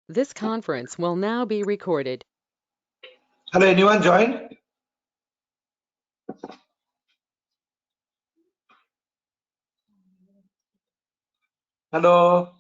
This conference will now be recorded. Hello, anyone joined? Hello.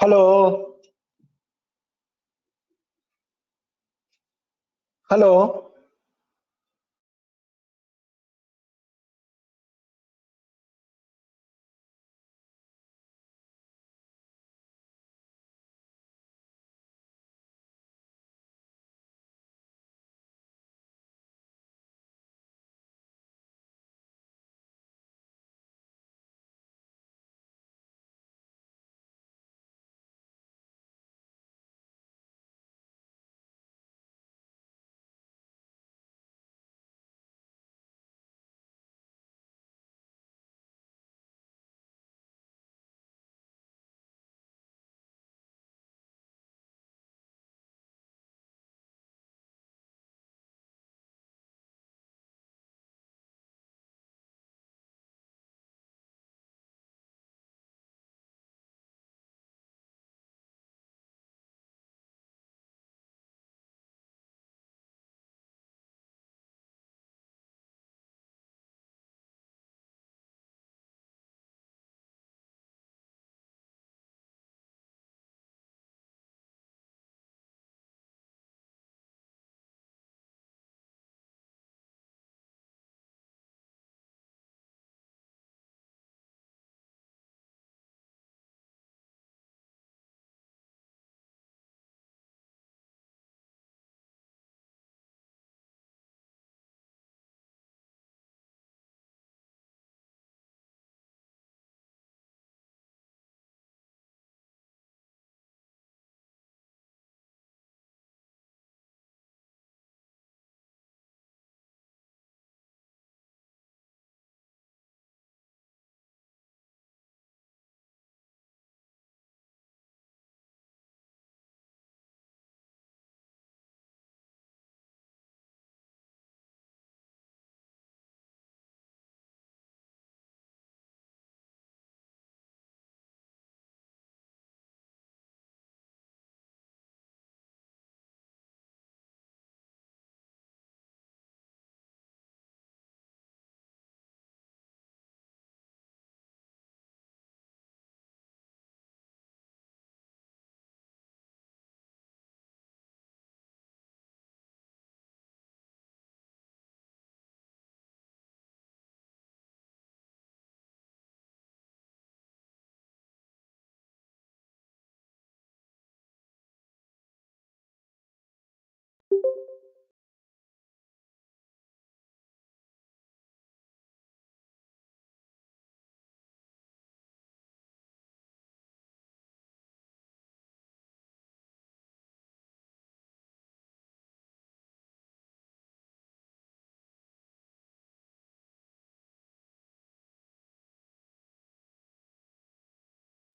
Hello. Hello.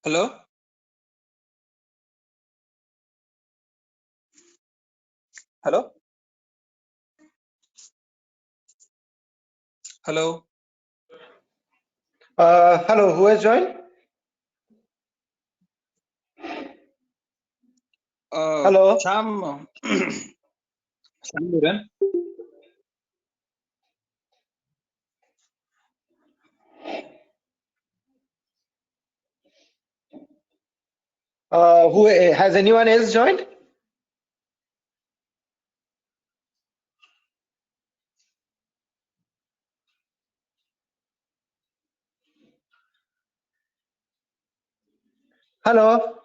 Hello? Hello? Hello? Hello. Who has joined? Hello. Sam, Sam Duran. Who has anyone else joined? Hello.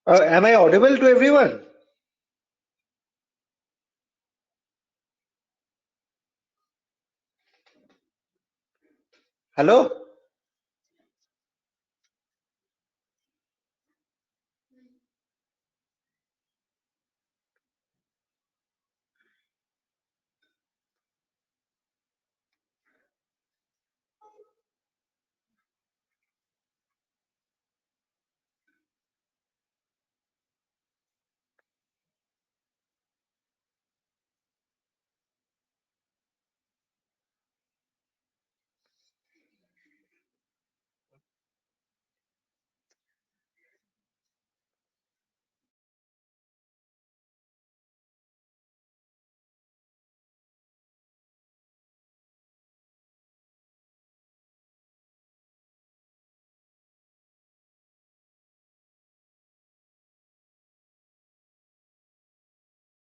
Am I audible to everyone? Hello.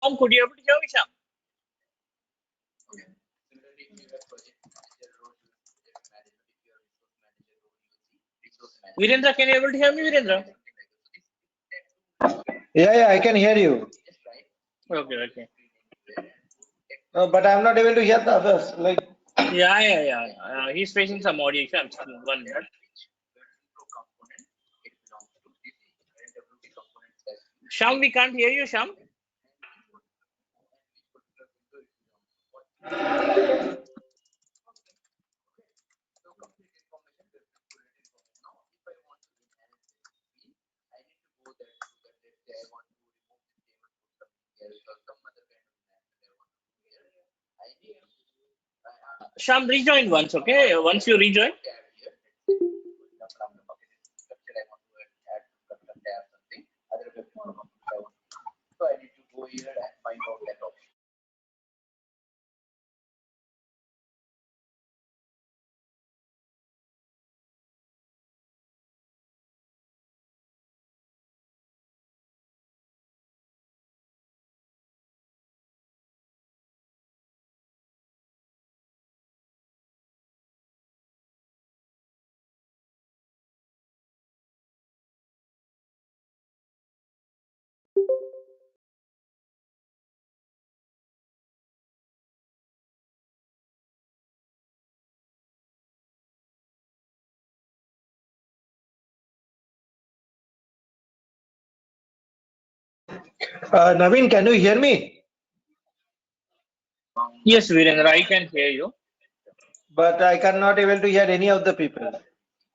could you able to hear me, Sham? Virendra, can you able to hear me, Virendra? Yeah, I can hear you. Okay. But I'm not able to hear the others. Like, Yeah. He's facing some audio issue. I'm checking 1 minute. Sham, we can't hear you, Sham. Sham, rejoin once, okay? Once you rejoin. Naveen, can you hear me? Yes, Virendra, I can hear you. But I cannot able to hear any of the people.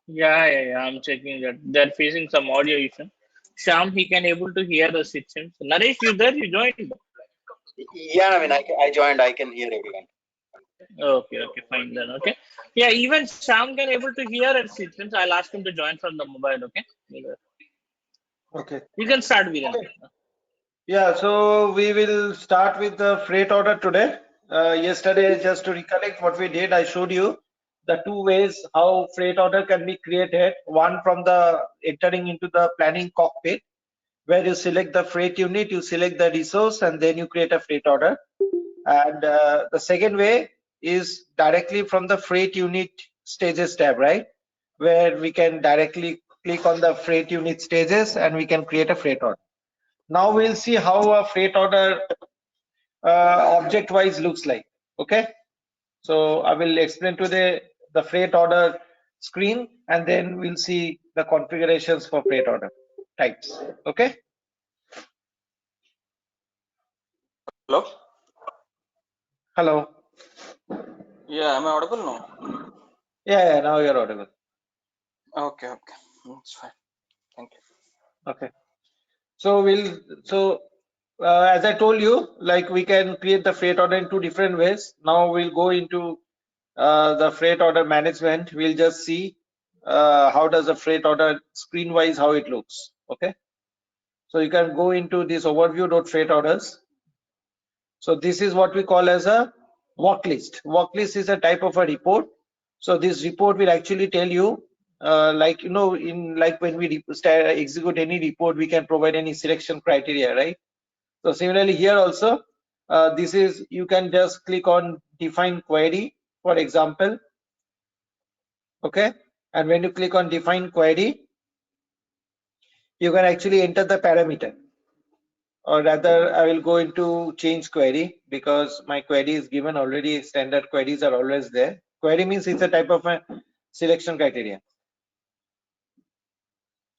Yeah. I'm checking that. They're facing some audio issue. Sham, he can able to hear us, it seems. Naresh, you there? You joined? Yeah, I mean, I joined. I can hear everyone. Okay, fine then. Okay. Yeah, even Sham can able to hear us, it seems. I'll ask him to join from the mobile, okay? Okay. You can start, Virendra. Yeah, so we will start with the freight order today. Yesterday, just to recollect what we did, I showed you the two ways how freight order can be created. One from the entering into the planning cockpit, where you select the freight unit, you select the resource, and then you create a freight order. And the second way is directly from the freight unit stages tab, right? Where we can directly click on the freight unit stages and we can create a freight order. Now we'll see how a freight order object wise looks like. Okay, so I will explain to the freight order screen and then we'll see the configurations for freight order types. Okay. Hello? Hello. Yeah, am I audible now? Yeah, now you're audible. Okay. That's fine. Thank you. Okay. So as I told you, like we can create the freight order in two different ways. Now we'll go into the freight order management. We'll just see how does the freight order screen wise how it looks. Okay. So you can go into this overview.freight orders. So this is what we call as a work list. Work list is a type of a report. So this report will actually tell you, like in like when we execute any report, we can provide any selection criteria, right? So similarly here also, this is you can just click on define query, for example. Okay, and when you click on define query, you can actually enter the parameter. Or rather, I will go into change query because my query is given already. Standard queries are always there. Query means it's a type of a selection criteria.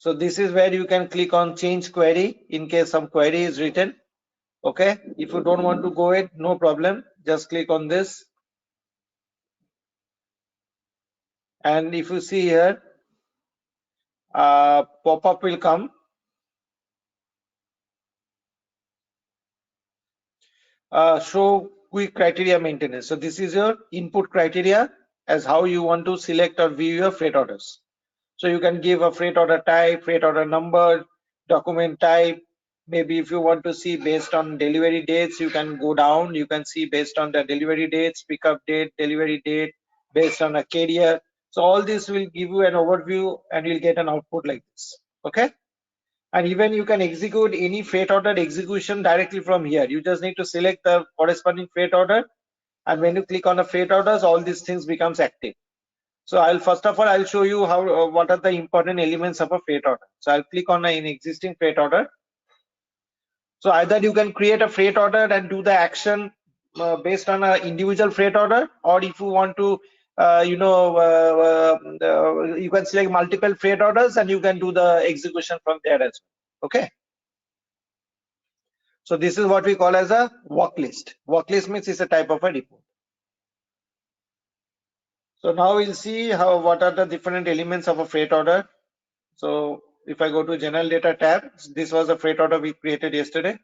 So this is where you can click on change query in case some query is written. Okay, if you don't want to go it, no problem. Just click on this. And if you see here, pop-up will come. Show quick criteria maintenance. So this is your input criteria as how you want to select or view your freight orders. So you can give a freight order type, freight order number, document type. Maybe if you want to see based on delivery dates, you can go down. You can see based on the delivery dates, pickup date, delivery date, based on a carrier. So all this will give you an overview and you'll get an output like this. Okay. And even you can execute any freight order execution directly from here. You just need to select the corresponding freight order, and when you click on the freight orders, all these things becomes active. So I'll first of all I'll show you how what are the important elements of a freight order. So I'll click on an existing freight order. So either you can create a freight order and do the action based on an individual freight order, or if you want to you can select multiple freight orders and you can do the execution from there as well. Okay. So this is what we call as a work list. Work list means it's a type of a report. So now we'll see what are the different elements of a freight order. So if I go to general data tab, this was a freight order we created yesterday.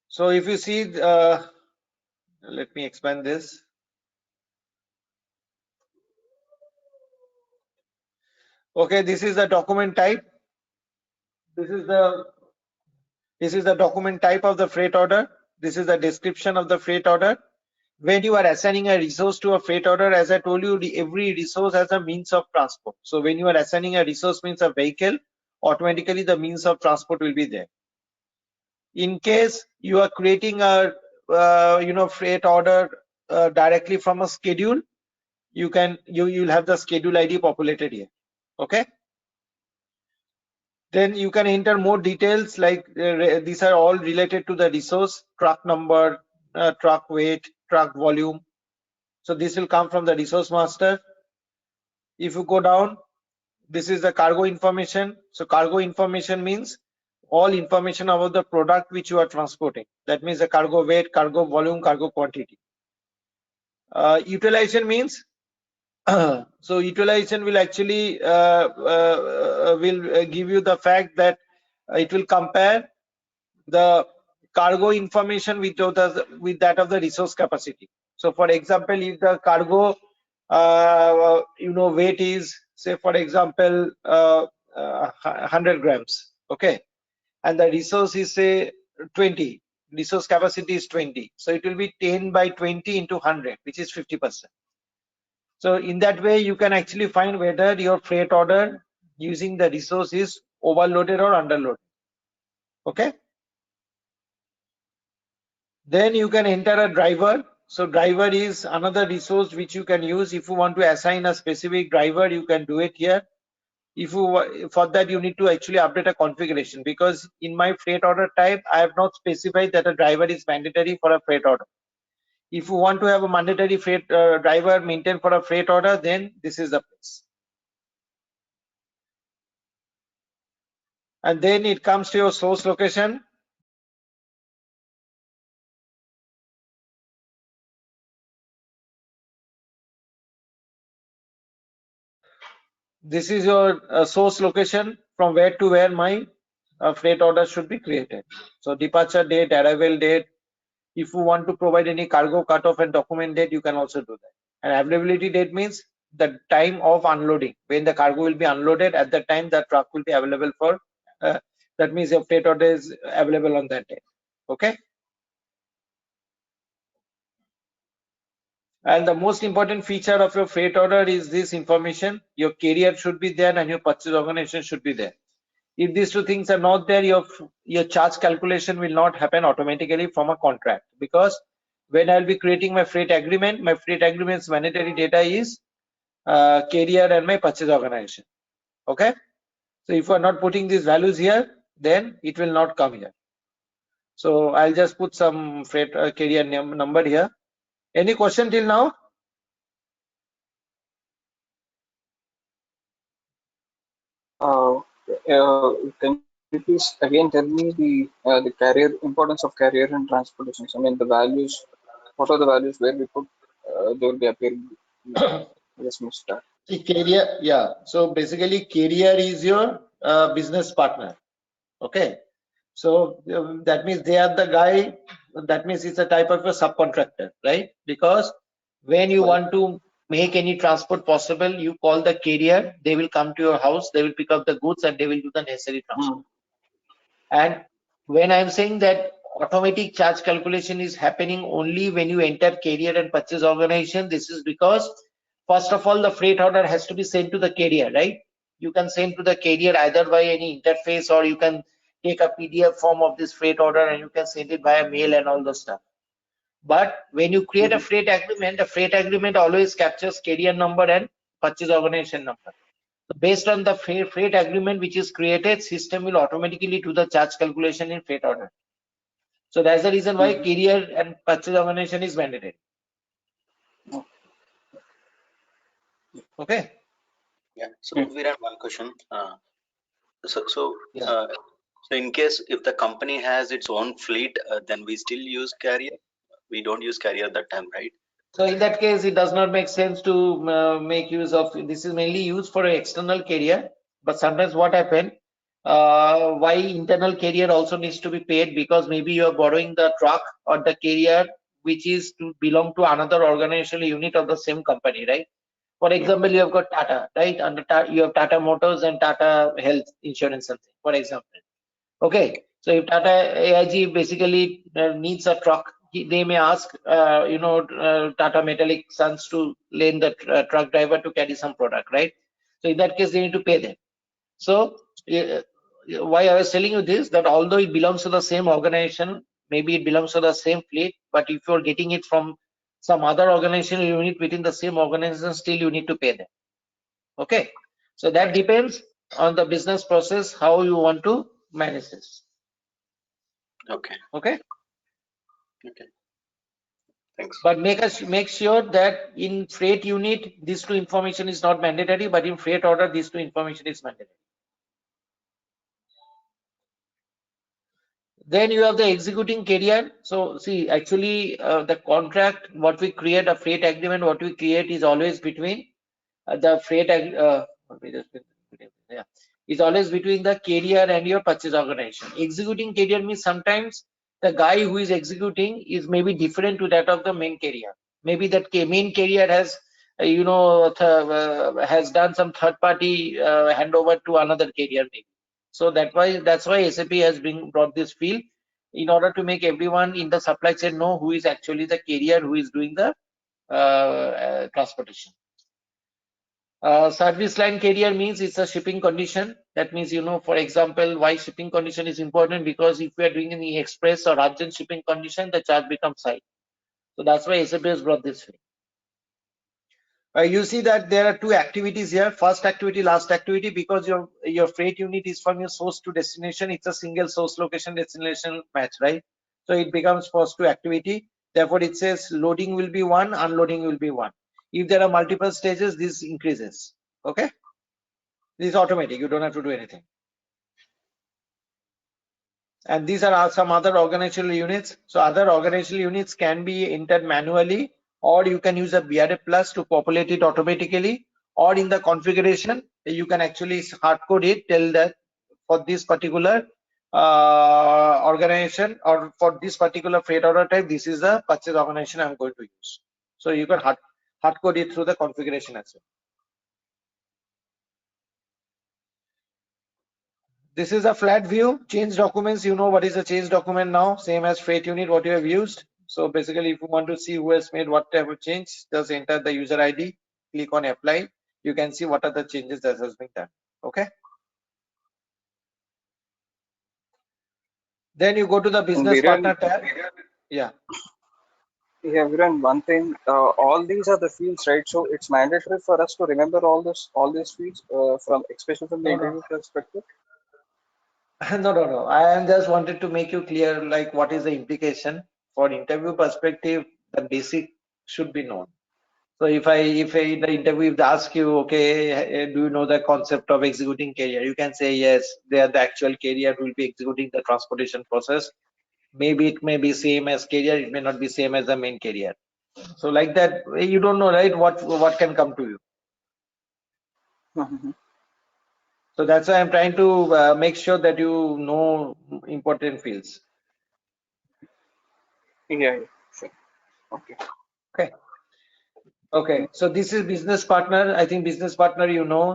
So if you see, let me expand this. Okay, this is the document type. This is the document type of the freight order. This is the description of the freight order. When you are assigning a resource to a freight order, as I told you, every resource has a means of transport. So when you are assigning a resource means a vehicle, automatically the means of transport will be there. In case you are creating a freight order directly from a schedule, you'll have the schedule ID populated here. Okay. Then you can enter more details like these are all related to the resource, truck number, truck weight, truck volume. So this will come from the resource master. If you go down, this is the cargo information. So cargo information means all information about the product which you are transporting. That means the cargo weight, cargo volume, cargo quantity. Utilization means so utilization will actually give you the fact that it will compare the cargo information with that of the resource capacity. So for example, if the cargo weight is, say for example 100 grams, okay, and the resource is say 20, resource capacity is 20, so it will be 10 by 20 into 100, which is 50%. So in that way you can actually find whether your freight order using the resource is overloaded or underloaded. Okay. Then you can enter a driver. So driver is another resource which you can use. If you want to assign a specific driver, you can do it here. If you, for that you need to actually update a configuration, because in my freight order type I have not specified that a driver is mandatory for a freight order. If you want to have a mandatory freight driver maintained for a freight order, then this is the place. And then it comes to your source location. This is your source location from where to where my freight order should be created. So departure date, arrival date. If you want to provide any cargo cutoff and document date, you can also do that. And availability date means the time of unloading, when the cargo will be unloaded. At that time the truck will be available for that means your freight order is available on that day. Okay. And the most important feature of your freight order is this information. Your carrier should be there and your purchase organization should be there. If these two things are not there, your charge calculation will not happen automatically from a contract, because when I'll be creating my freight agreement's mandatory data is carrier and my purchase organization. Okay. So if you are not putting these values here, then it will not come here. So I'll just put some freight carrier number here. Any question till now? Can you please again tell me the carrier importance of carrier and transportation? I mean the values. What are the values where we put? They will be appearing. Yes, Mr. Carrier, yeah. So basically, carrier is your business partner. Okay. So that means they are the guy. That means it's a type of a subcontractor, right? Because when you want to make any transport possible, you call the carrier. They will come to your house. They will pick up the goods and they will do the necessary transport. And when I'm saying that automatic charge calculation is happening only when you enter carrier and purchase organization, this is because first of all, the freight order has to be sent to the carrier, right? You can send to the carrier either by any interface, or you can take a PDF form of this freight order and you can send it via mail and all those stuff. But when you create a freight agreement, the freight agreement always captures carrier number and purchase organization number. So based on the freight agreement which is created, system will automatically do the charge calculation in freight order. So that's the reason why carrier and purchase organization is mandatory. Okay. Yeah. So Viren, one question. So Yeah. so in case if the company has its own fleet, then we still use carrier. We don't use carrier that time, right? So in that case, it does not make sense to make use of this. Is mainly used for an external carrier. But sometimes what happen? Why internal carrier also needs to be paid, because maybe you are borrowing the truck or the carrier which is to belong to another organizational unit of the same company, right? For example, you have got Tata, right? Under you have Tata Motors and Tata Health Insurance, something, for example. Okay, so if Tata AIG basically needs a truck, they may ask, Tata Metallic Sons to lend the truck driver to carry some product, right? So in that case, they need to pay them. So why I was telling you this, that although it belongs to the same organization, maybe it belongs to the same fleet, but if you're getting it from some other organizational unit within the same organization, still you need to pay them. Okay, so that depends on the business process, how you want to manage this. Okay. Okay. Okay. Thanks. But make sure that in freight unit, these two information is not mandatory, but in freight order, these two information is mandatory. Then you have the executing carrier. So see, actually, the contract, what we create, a freight agreement, what we create is always between the freight. Is always between the carrier and your purchase organization. Executing carrier means sometimes the guy who is executing is maybe different to that of the main carrier. Maybe that main carrier has, has done some third-party handover to another carrier, maybe. So that's why SAP has brought this field in order to make everyone in the supply chain know who is actually the carrier who is doing the transportation. Service line carrier means it's a shipping condition. That means, for example, why shipping condition is important, because if we are doing any express or urgent shipping condition, the charge becomes high. So that's why SAP has brought this way. You see that there are two activities here, first activity, last activity, because your freight unit is from your source to destination. It's a single source location destination match, right? So it becomes first to activity. Therefore, it says loading will be 1, unloading will be 1. If there are multiple stages, this increases. Okay, this is automatic, you don't have to do anything. And these are some other organizational units. So other organizational units can be entered manually, or you can use a BRF plus to populate it automatically, or in the configuration you can actually hard code it, tell that for this particular organization or for this particular freight order type, this is the purchase organization I'm going to use. So you can hard code it through the configuration as well. This is a flat view. Change documents, you know what is a change document now, same as freight unit what you have used. So basically, if you want to see who has made what type of change, just enter the user ID, click on apply. You can see what are the changes that has been done. Okay. Then you go to the business partner tab. Yeah. Yeah, Viren, one thing, all these are the fields, right? So it's mandatory for us to remember all these fields especially from the interview perspective. No. I am just wanted to make you clear, like what is the implication for interview perspective. The basic should be known. So if in the interview if they ask you, okay, do you know the concept of executing carrier? You can say yes. They are the actual carrier who will be executing the transportation process. Maybe it may be same as carrier. It may not be same as the main carrier. So like that, you don't know, right? What can come to you. So that's why I'm trying to make sure that you know important fields. Yeah, sure. Okay, so this is business partner. I think business partner,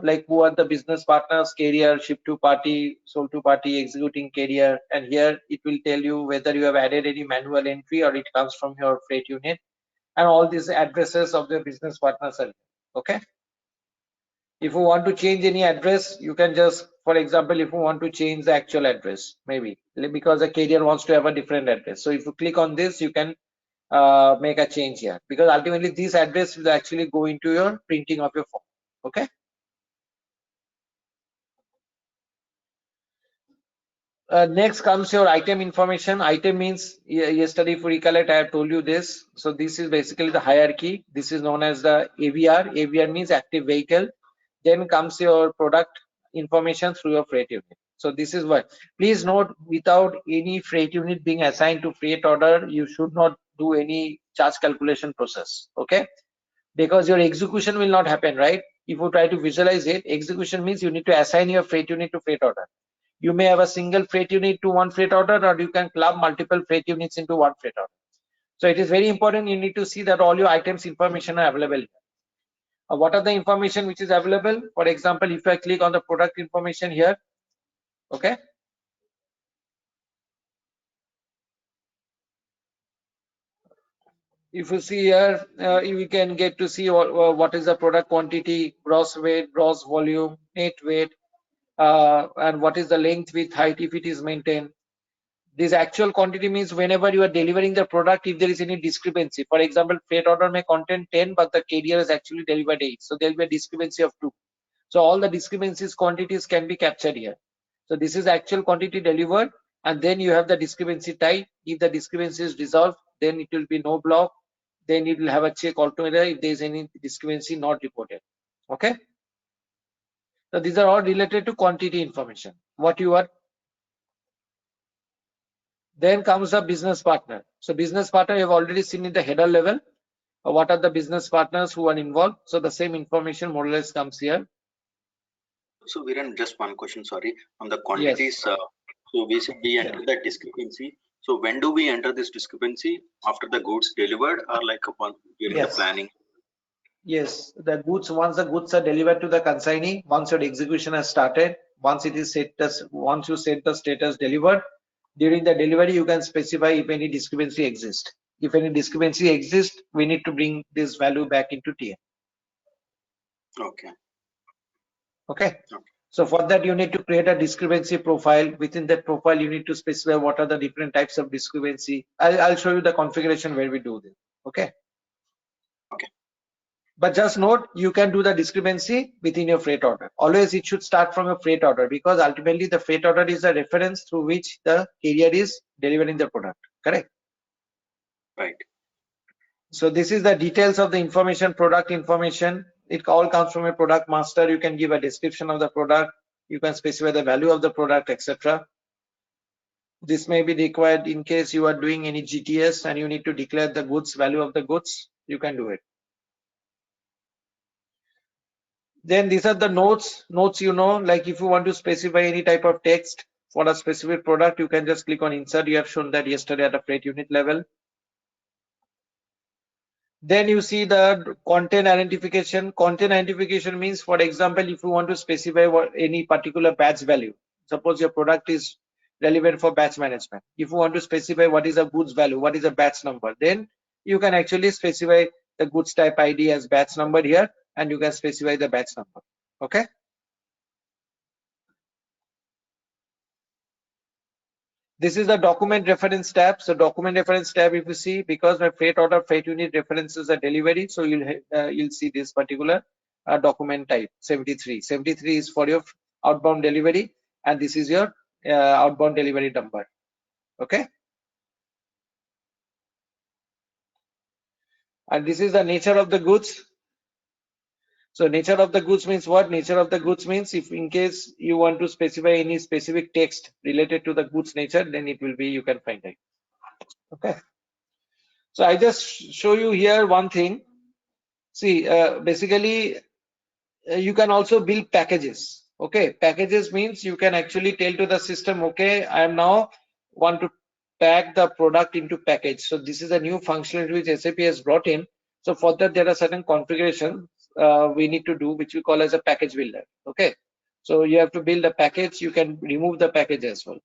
like who are the business partners, carrier, ship to party, sold to party, executing carrier. And here it will tell you whether you have added any manual entry or it comes from your freight unit. And all these addresses of the business partners are. Okay. If you want to change any address, you can just, for example, if you want to change the actual address, maybe because the carrier wants to have a different address. So if you click on this, you can make a change here, because ultimately this address will actually go into your printing of your form. Okay. Next comes your item information. Item means, yesterday if you recollect, I have told you this. So this is basically the hierarchy. This is known as the AVR. AVR means active vehicle. Then comes your product information through your freight unit. So this is what, please note, without any freight unit being assigned to freight order, you should not do any charge calculation process. Okay, because your execution will not happen, right? If you try to visualize it, execution means you need to assign your freight unit to freight order. You may have a single freight unit to one freight order, or you can club multiple freight units into one freight order. So it is very important, you need to see that all your items information are available here. What are the information which is available? For example, if I click on the product information here, okay, if you see here, you can get to see what is the product quantity, gross weight, gross volume, net weight, and what is the length, width, height, if it is maintained. This actual quantity means whenever you are delivering the product, if there is any discrepancy. For example, freight order may contain 10, but the carrier has actually delivered 8. So there will be a discrepancy of 2. So all the discrepancies quantities can be captured here. So this is actual quantity delivered, and then you have the discrepancy type. If the discrepancy is resolved, then it will be no block. Then it will have a check altogether if there is any discrepancy not reported. Okay. So these are all related to quantity information. What you are. Then comes the business partner. So business partner you have already seen in the header level. What are the business partners who are involved? So the same information more or less comes here. So Viren, just one question, sorry, on the Yes. quantities. So we said we enter the discrepancy. So when do we enter this discrepancy? After the goods delivered, or like during the Yes. planning? Yes, the goods, once the goods are delivered to the consignee, once your execution has started, once it is set as, once you set the status delivered, during the delivery you can specify if any discrepancy exists. If any discrepancy exists, we need to bring this value back into TM. Okay. Okay. Okay. So for that you need to create a discrepancy profile. Within that profile you need to specify what are the different types of discrepancy. I'll show you the configuration where we do this. Okay. Okay. But just note, you can do the discrepancy within your freight order. Always it should start from a freight order, because ultimately the freight order is a reference through which the carrier is delivering the product. Correct? Right. So this is the details of the information, product information. It all comes from a product master. You can give a description of the product. You can specify the value of the product, etc. This may be required in case you are doing any GTS and you need to declare the goods, value of the goods. You can do it. Then these are the notes. Notes, you know, like if you want to specify any type of text for a specific product, you can just click on insert. You have shown that yesterday at a freight unit level. Then you see the content identification. Content identification means, for example, if you want to specify any particular batch value, suppose your product is relevant for batch management. If you want to specify what is a goods value, what is a batch number, then you can actually specify the goods type ID as batch number here, and you can specify the batch number. Okay. This is the document reference tab. So document reference tab, if you see, because my freight order freight unit references a delivery, so you'll see this particular document type 73. 73 is for your outbound delivery, and this is your outbound delivery number. Okay. And this is the nature of the goods. So nature of the goods means what? Nature of the goods means, if in case you want to specify any specific text related to the goods nature, then it will be, you can find it. Okay. So I just show you here one thing. See, basically, you can also build packages. Okay, packages means you can actually tell to the system, okay, I am now want to tag the product into package. So this is a new functionality which SAP has brought in. So for that, there are certain configurations we need to do, which we call as a package builder. Okay, so you have to build a package. You can remove the package as well.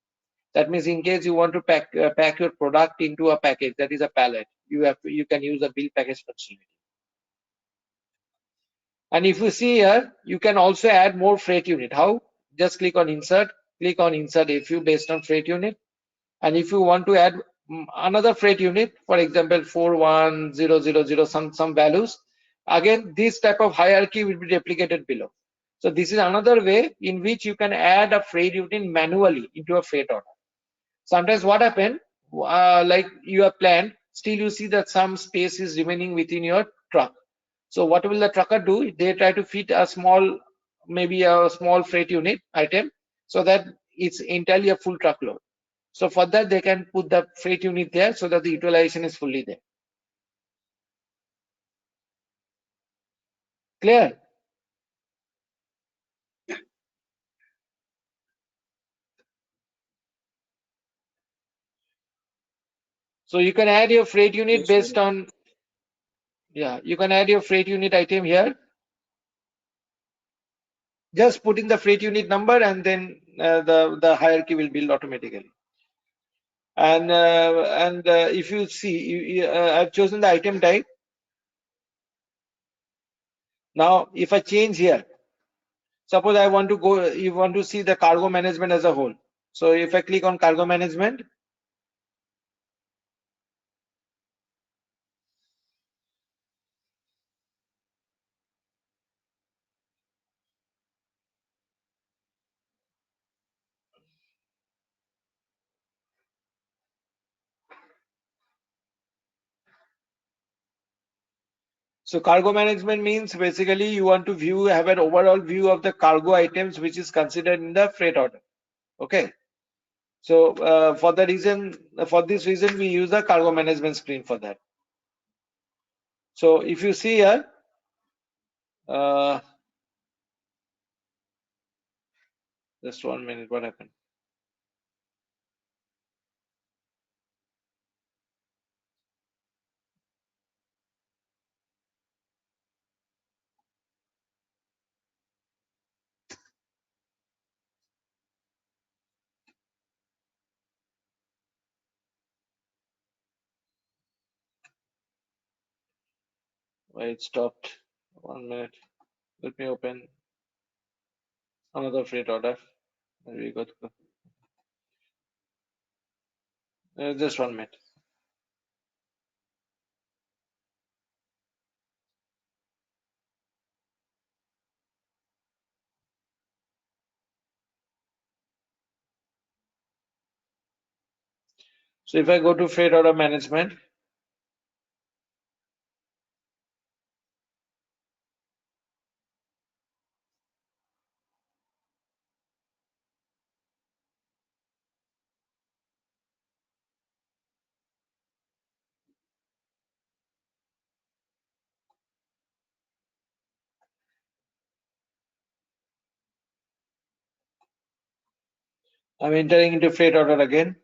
That means in case you want to pack your product into a package, that is a pallet, you can use a build package functionality. And if you see here, you can also add more freight unit. How? Just click on insert FU based on freight unit. And if you want to add another freight unit, for example 41000, some values, again this type of hierarchy will be replicated below. So this is another way in which you can add a freight unit manually into a freight order. Sometimes what happen, like you have planned, still you see that some space is remaining within your truck. So what will the trucker do? They try to fit a small, maybe a small freight unit item, so that it's entirely a full truckload. So for that, they can put the freight unit there so that the utilization is fully there. Clear? So you can add your freight unit Yes, based on, yeah, you can add your freight unit item here. Just put in the freight unit number and then the hierarchy will build automatically. And if you see, I've chosen the item type. Now, if I change here, suppose I want to go, you want to see the cargo management as a whole. So if I click on cargo management, so cargo management means basically you want to view, have an overall view of the cargo items which is considered in the freight order. Okay. So for this reason, we use the cargo management screen for that. So if you see here, just 1 minute, what happened? Why it stopped? 1 minute. Let me open another freight order. We got just 1 minute. So if I go to freight order management, I'm entering into freight order again.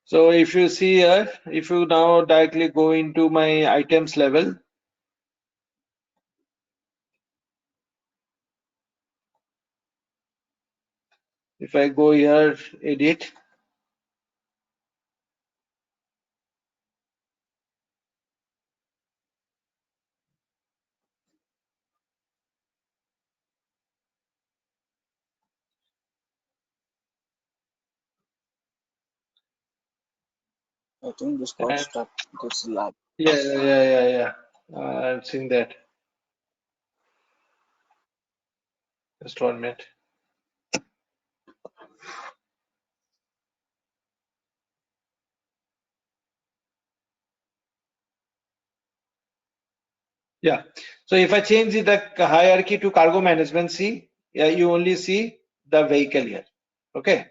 So if you see here, if you now directly go into my items level, if I go here, edit, I think this got and stuck. This lag. yeah. I'm seeing that. Just 1 minute. Yeah. So if I change the hierarchy to cargo management, see, yeah, you only see the vehicle here. Okay.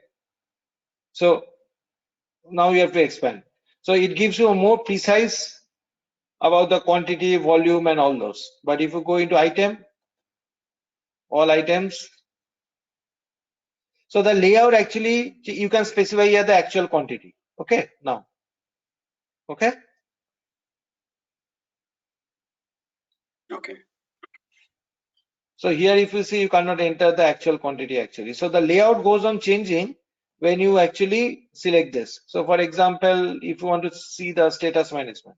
So now you have to expand. So it gives you a more precise about the quantity, volume, and all those. But if you go into item, all items, so the layout actually you can specify here the actual quantity. Okay. Now, Okay. Okay. So here, if you see, you cannot enter the actual quantity actually. So the layout goes on changing when you actually select this. So for example, if you want to see the status management,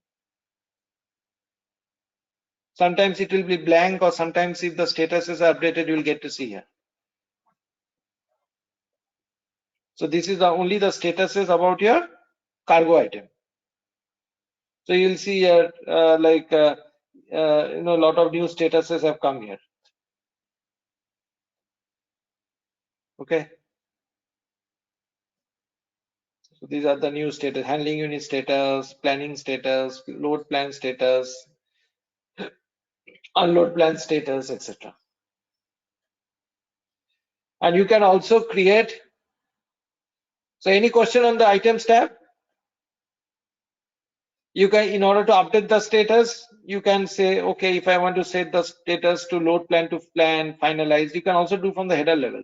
sometimes it will be blank, or sometimes if the status is updated, you will get to see here. So this is only the statuses about your cargo item. So you'll see here a lot of new statuses have come here. Okay. So these are the new status: handling unit status, planning status, load plan status, unload plan status, etc. And you can also create. So any question on the items tab? You can, in order to update the status, you can say, okay, if I want to set the status to load plan to plan finalized, you can also do from the header level.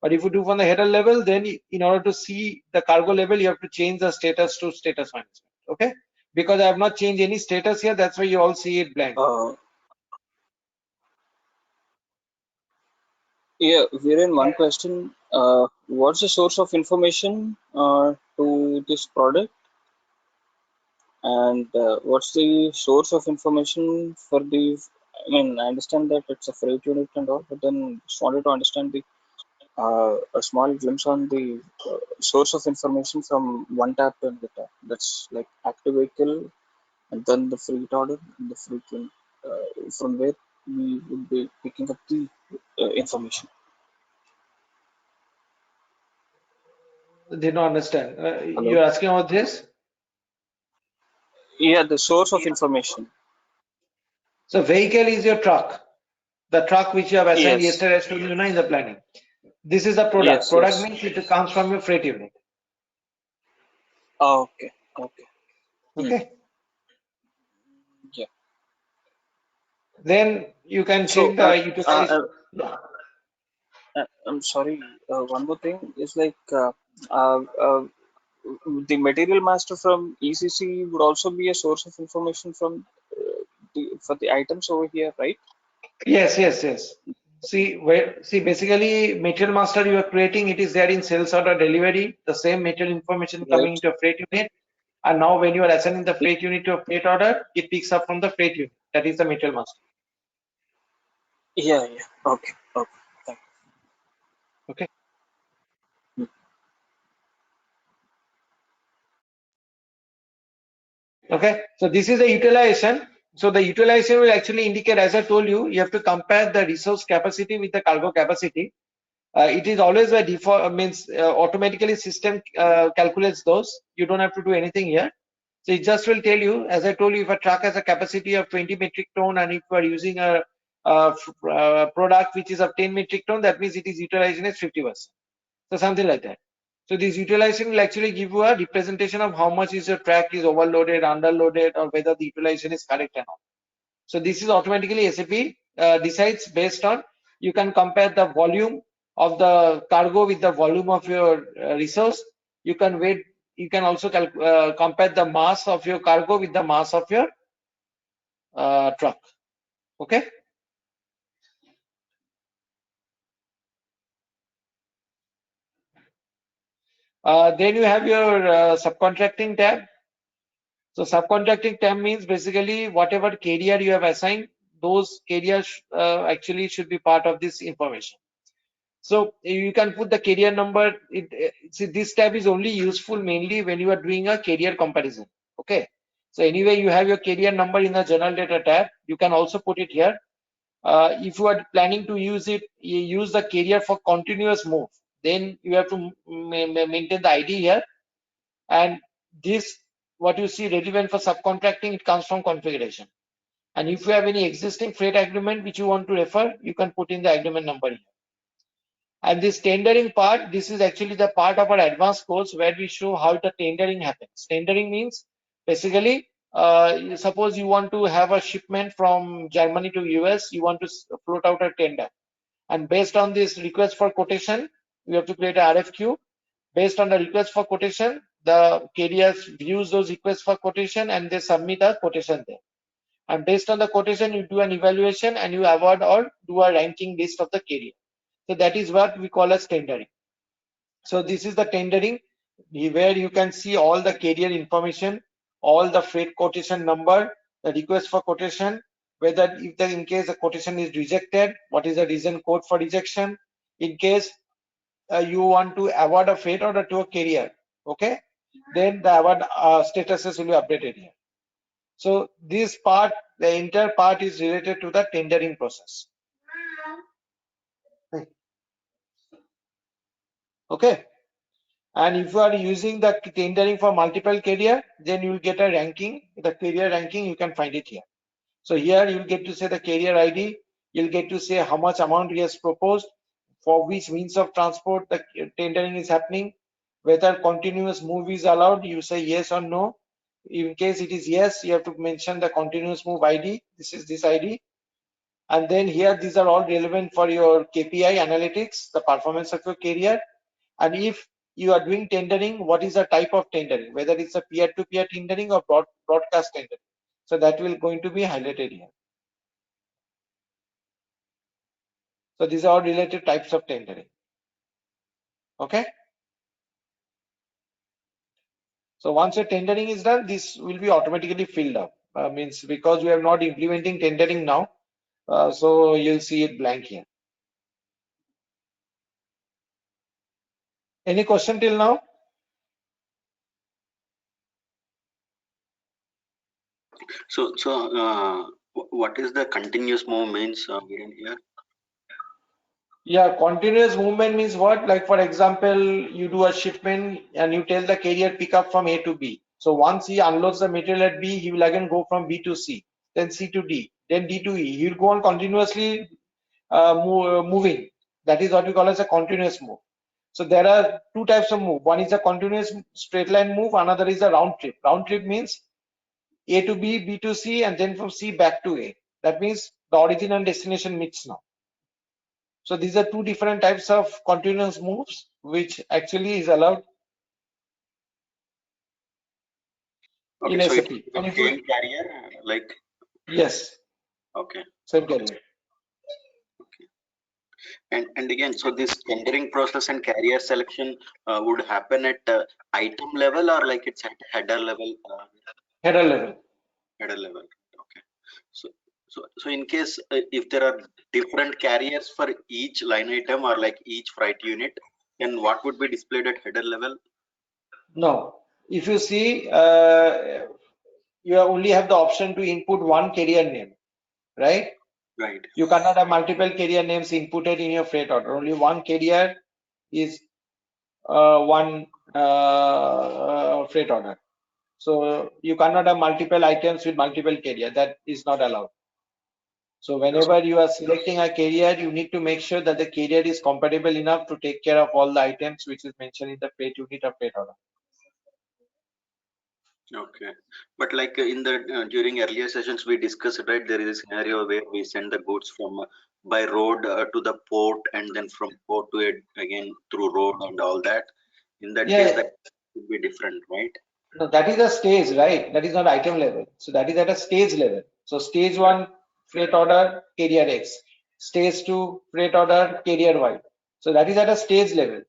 But if you do from the header level, then in order to see the cargo level, you have to change the status to status management. Okay, because I have not changed any status here, that's why you all see it blank. Yeah, Viren, one question. What's the source of information to this product? And what's the source of information for the, I mean, I understand that it's a freight unit and all, but then just wanted to understand the a small glimpse on the source of information from one tab to another tab. That's like active vehicle and then the freight order and the freight unit, from where we would be picking up the information. Did not understand. Hello? You're asking about this? Yeah, the source of information. So vehicle is your truck, the truck which you have assigned Yes, yesterday as to you know in the planning. This is the product. yes, Product yes. means it comes from your freight unit. Oh, okay, okay. Okay. Yeah. Then you can So, check the utilization. I'm sorry. One more thing is like the material master from ECC would also be a source of information from for the items over here, right? Yes, yes, yes. See, basically, material master you are creating, it is there in sales order delivery, the same material information coming Right. into a freight unit. And now when you are assigning the freight unit to a freight order, it picks up from the freight unit. That is the material master. Yeah, yeah. Okay, okay. Thank Okay. you. Okay. So this is the utilization. So the utilization will actually indicate, as I told you, you have to compare the resource capacity with the cargo capacity. It is always by default, means automatically system calculates those. You don't have to do anything here. So it just will tell you, as I told you, if a truck has a capacity of 20 metric ton and if you are using a product which is of 10 metric ton, that means it is utilization is 50%. So something like that. So this utilization will actually give you a representation of how much is your track is overloaded, underloaded, or whether the utilization is correct or not. So this is automatically SAP decides based on, you can compare the volume of the cargo with the volume of your resource. You can wait. You can also compare the mass of your cargo with the mass of your truck. Okay. Then you have your subcontracting tab. So subcontracting tab means basically whatever carrier you have assigned, those carriers actually should be part of this information. So you can put the carrier number. See, this tab is only useful mainly when you are doing a carrier comparison. Okay. So anyway, you have your carrier number in the general data tab. You can also put it here. If you are planning to use it, you use the carrier for continuous move. Then you have to maintain the ID here. And this, what you see relevant for subcontracting, it comes from configuration. And if you have any existing freight agreement which you want to refer, you can put in the agreement number here. And this tendering part, this is actually the part of our advanced course where we show how the tendering happens. Tendering means basically, suppose you want to have a shipment from Germany to US, you want to float out a tender. And based on this request for quotation, you have to create a RFQ. Based on the request for quotation, the carriers views those requests for quotation and they submit a quotation there. And based on the quotation, you do an evaluation and you award or do a ranking list of the carrier. So that is what we call as tendering. So this is the tendering where you can see all the carrier information, all the freight quotation number, the request for quotation, whether if the, in case the quotation is rejected, what is the reason code for rejection, in case you want to award a freight order to a carrier, okay, then the award statuses will be updated here. So this part, the entire part is related to the tendering process. Okay. And if you are using the tendering for multiple carrier, then you will get a ranking, the carrier ranking, you can find it here. So here you'll get to say the carrier ID, you'll get to say how much amount he has proposed, for which means of transport the tendering is happening, whether continuous move is allowed, you say yes or no. In case it is yes, you have to mention the continuous move ID, this is this ID. And then here these are all relevant for your KPI analytics, the performance of your carrier. And if you are doing tendering, what is the type of tendering, whether it's a peer-to-peer tendering or broadcast tendering. So that will going to be highlighted here. So these are all related types of tendering. Okay. So once your tendering is done, this will be automatically filled up. Means because we are not implementing tendering now, so you'll see it blank here. Any question till now? So, what is the continuous move means in here? Yeah, continuous movement means what? Like for example, you do a shipment and you tell the carrier pick up from A to B. So once he unloads the material at B, he will again go from B to C, then C to D, then D to E. He will go on continuously moving. That is what we call as a continuous move. So there are two types of move. One is a continuous straight line move. Another is a round trip. Round trip means A to B, B to C, and then from C back to A. That means the origin and destination meets now. So these are two different types of continuous moves, which actually is allowed Okay, in so it SAP. is And the if you, same carrier, like, yes, okay. same carrier. And again, so this tendering process and carrier selection would happen at item level or like it's at header level? Header level. Header level. Okay. So in case if there are different carriers for each line item or like each freight unit, then what would be displayed at header level? No, if you see, you only have the option to input one carrier name, right? Right. You cannot have multiple carrier names inputted in your freight order. Only one carrier is one freight order. So you cannot have multiple items with multiple carrier. That is not allowed. So whenever you are selecting a carrier, you need to make sure that the carrier is compatible enough to take care of all the items which is mentioned in the freight unit or freight order. Okay, but like in the during earlier sessions we discussed, right, there is a scenario where we send the goods from by road to the port and then from port to it again through road and all that. In that case, Yeah, that would be different, right? no, that is a stage, right? That is not item level. So that is at a stage level. So stage one, freight order, carrier X. Stage two, freight order, carrier Y. So that is at a stage level.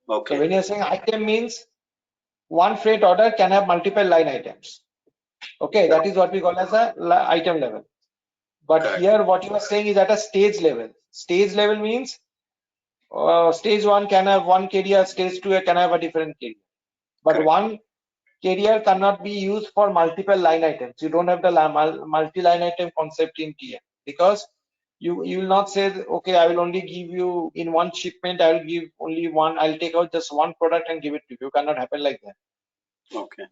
So Okay, when you're saying item means one freight order can have multiple line items. Okay, that is what we call as a item level. But correct, here what you are saying is at a stage level. Stage level means stage one can have one carrier, stage two can have a different carrier. But correct. one carrier cannot be used for multiple line items. You don't have the multi-line item concept in TM because you will not say, okay, I will only give you in one shipment, I will give only one, I'll take out just one product and give it to you. You cannot happen like that. Okay,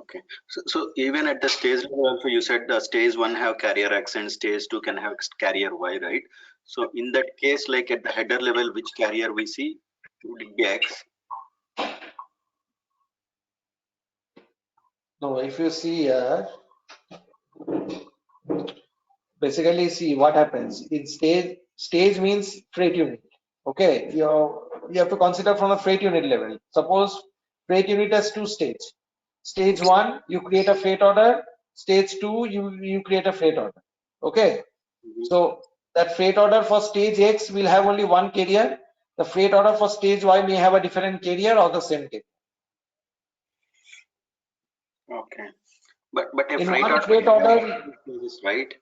okay. So even at the stage level, also you said the stage one have carrier X and stage two can have carrier Y, right? So in that case, like at the header level, which carrier we see would it be X? No, if you see here, basically see what happens in stage means freight unit. Okay, you have to consider from a freight unit level. Suppose Freight unit has two stages. Stage 1, you create a freight order. Stage 2, you create a freight order. Okay. So that freight order for stage X will have only one carrier. The freight order for stage Y may have a different carrier or the same carrier. Okay. But a In freight one order freight can have order, multiple stages, right?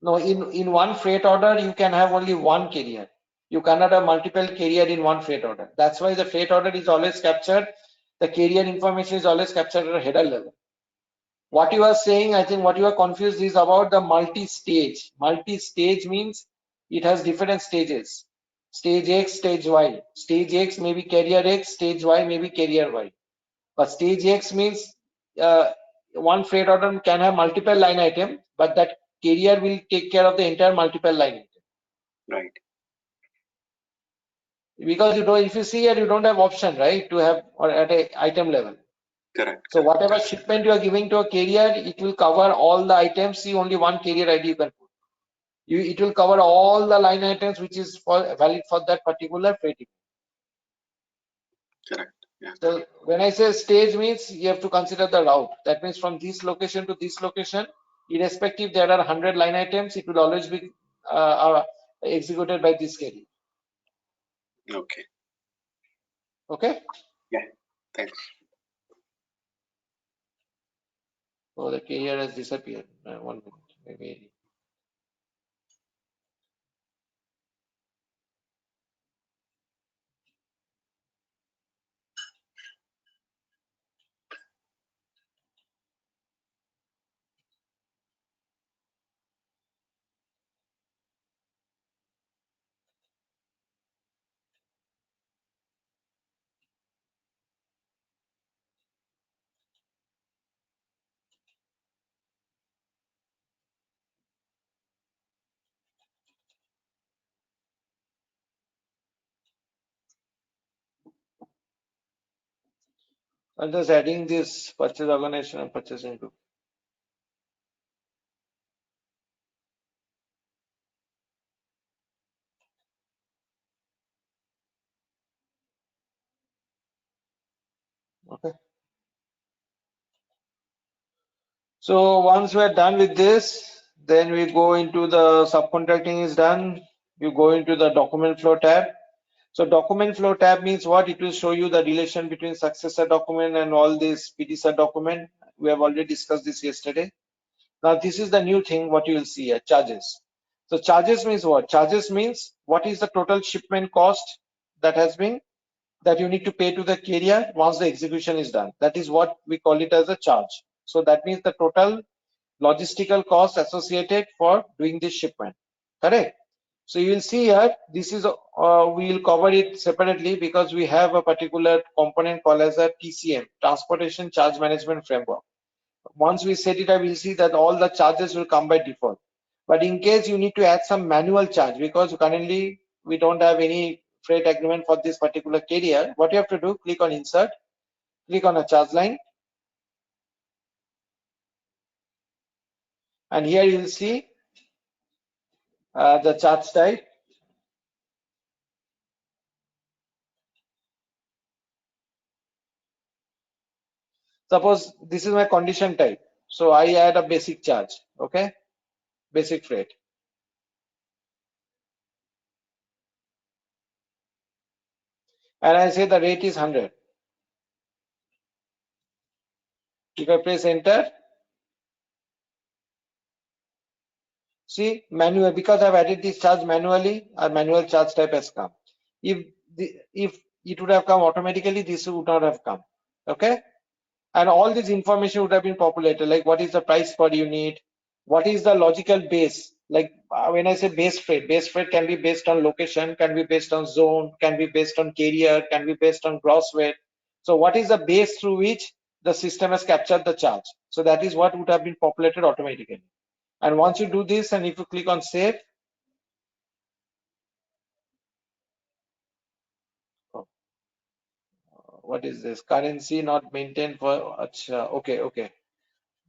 no, in one freight order, you can have only one carrier. You cannot have multiple carrier in one freight order. That's why the freight order is always captured. The carrier information is always captured at a header level. What you are saying, I think what you are confused is about the multi-stage. Multi-stage means it has different stages. Stage X, stage Y. Stage X may be carrier X, stage Y may be carrier Y. But stage X means one freight order can have multiple line items, but that carrier will take care of the entire multiple line item. Right. Because you don't, if you see here, you don't have option, right, to have or at a item level. Correct. So whatever shipment you are giving to a carrier, it will cover all the items. See, only one carrier ID you can put. It will cover all the line items which is valid for that particular freight. Correct. Yeah. So when I say stage means you have to consider the route. That means from this location to this location, irrespective there are 100 line items, it will always be executed by this carrier. Okay. Okay. Yeah. Thanks. So the carrier has disappeared. 1 minute, maybe. I'm just adding this purchase organization and purchasing group. Okay. So once we are done with this, then we go into the subcontracting is done. You go into the document flow tab. So document flow tab means what? It will show you the relation between successor document and all this PDSA document. We have already discussed this yesterday. Now this is the new thing what you will see here, charges. So charges means what? Charges means what is the total shipment cost that has been that you need to pay to the carrier once the execution is done. That is what we call it as a charge. So that means the total logistical cost associated for doing this shipment. Correct? So you will see here, this is we will cover it separately because we have a particular component called as a TCM, Transportation Charge Management Framework. Once we set it up, we'll see that all the charges will come by default. But in case you need to add some manual charge, because currently we don't have any freight agreement for this particular carrier, what you have to do, click on insert, click on a charge line, and here you will see the charge type. Suppose this is my condition type, so I add a basic charge. Okay, basic freight, and I say the rate is 100. If I press enter, see manual, because I've added this charge manually, a manual charge type has come. If it would have come automatically, this would not have come. Okay, and all this information would have been populated, like what is the price per unit, what is the logical base. Like when I say base freight can be based on location, can be based on zone, can be based on carrier, can be based on gross weight. So what is the base through which the system has captured the charge? So that is what would have been populated automatically. And once you do this, and if you click on save, oh, what is this? Currency not maintained for, okay.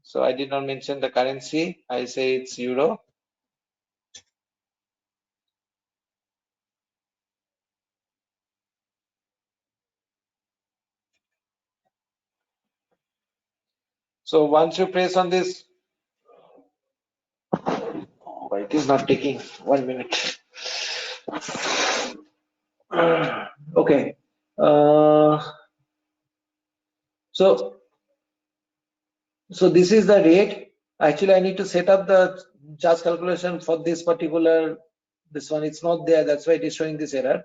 So I did not mention the currency. I say it's euro. So once you press on this, oh, it is not taking 1 minute. Okay. So this is the rate. Actually, I need to set up the charge calculation for this particular, this one. It's not there. That's why it is showing this error.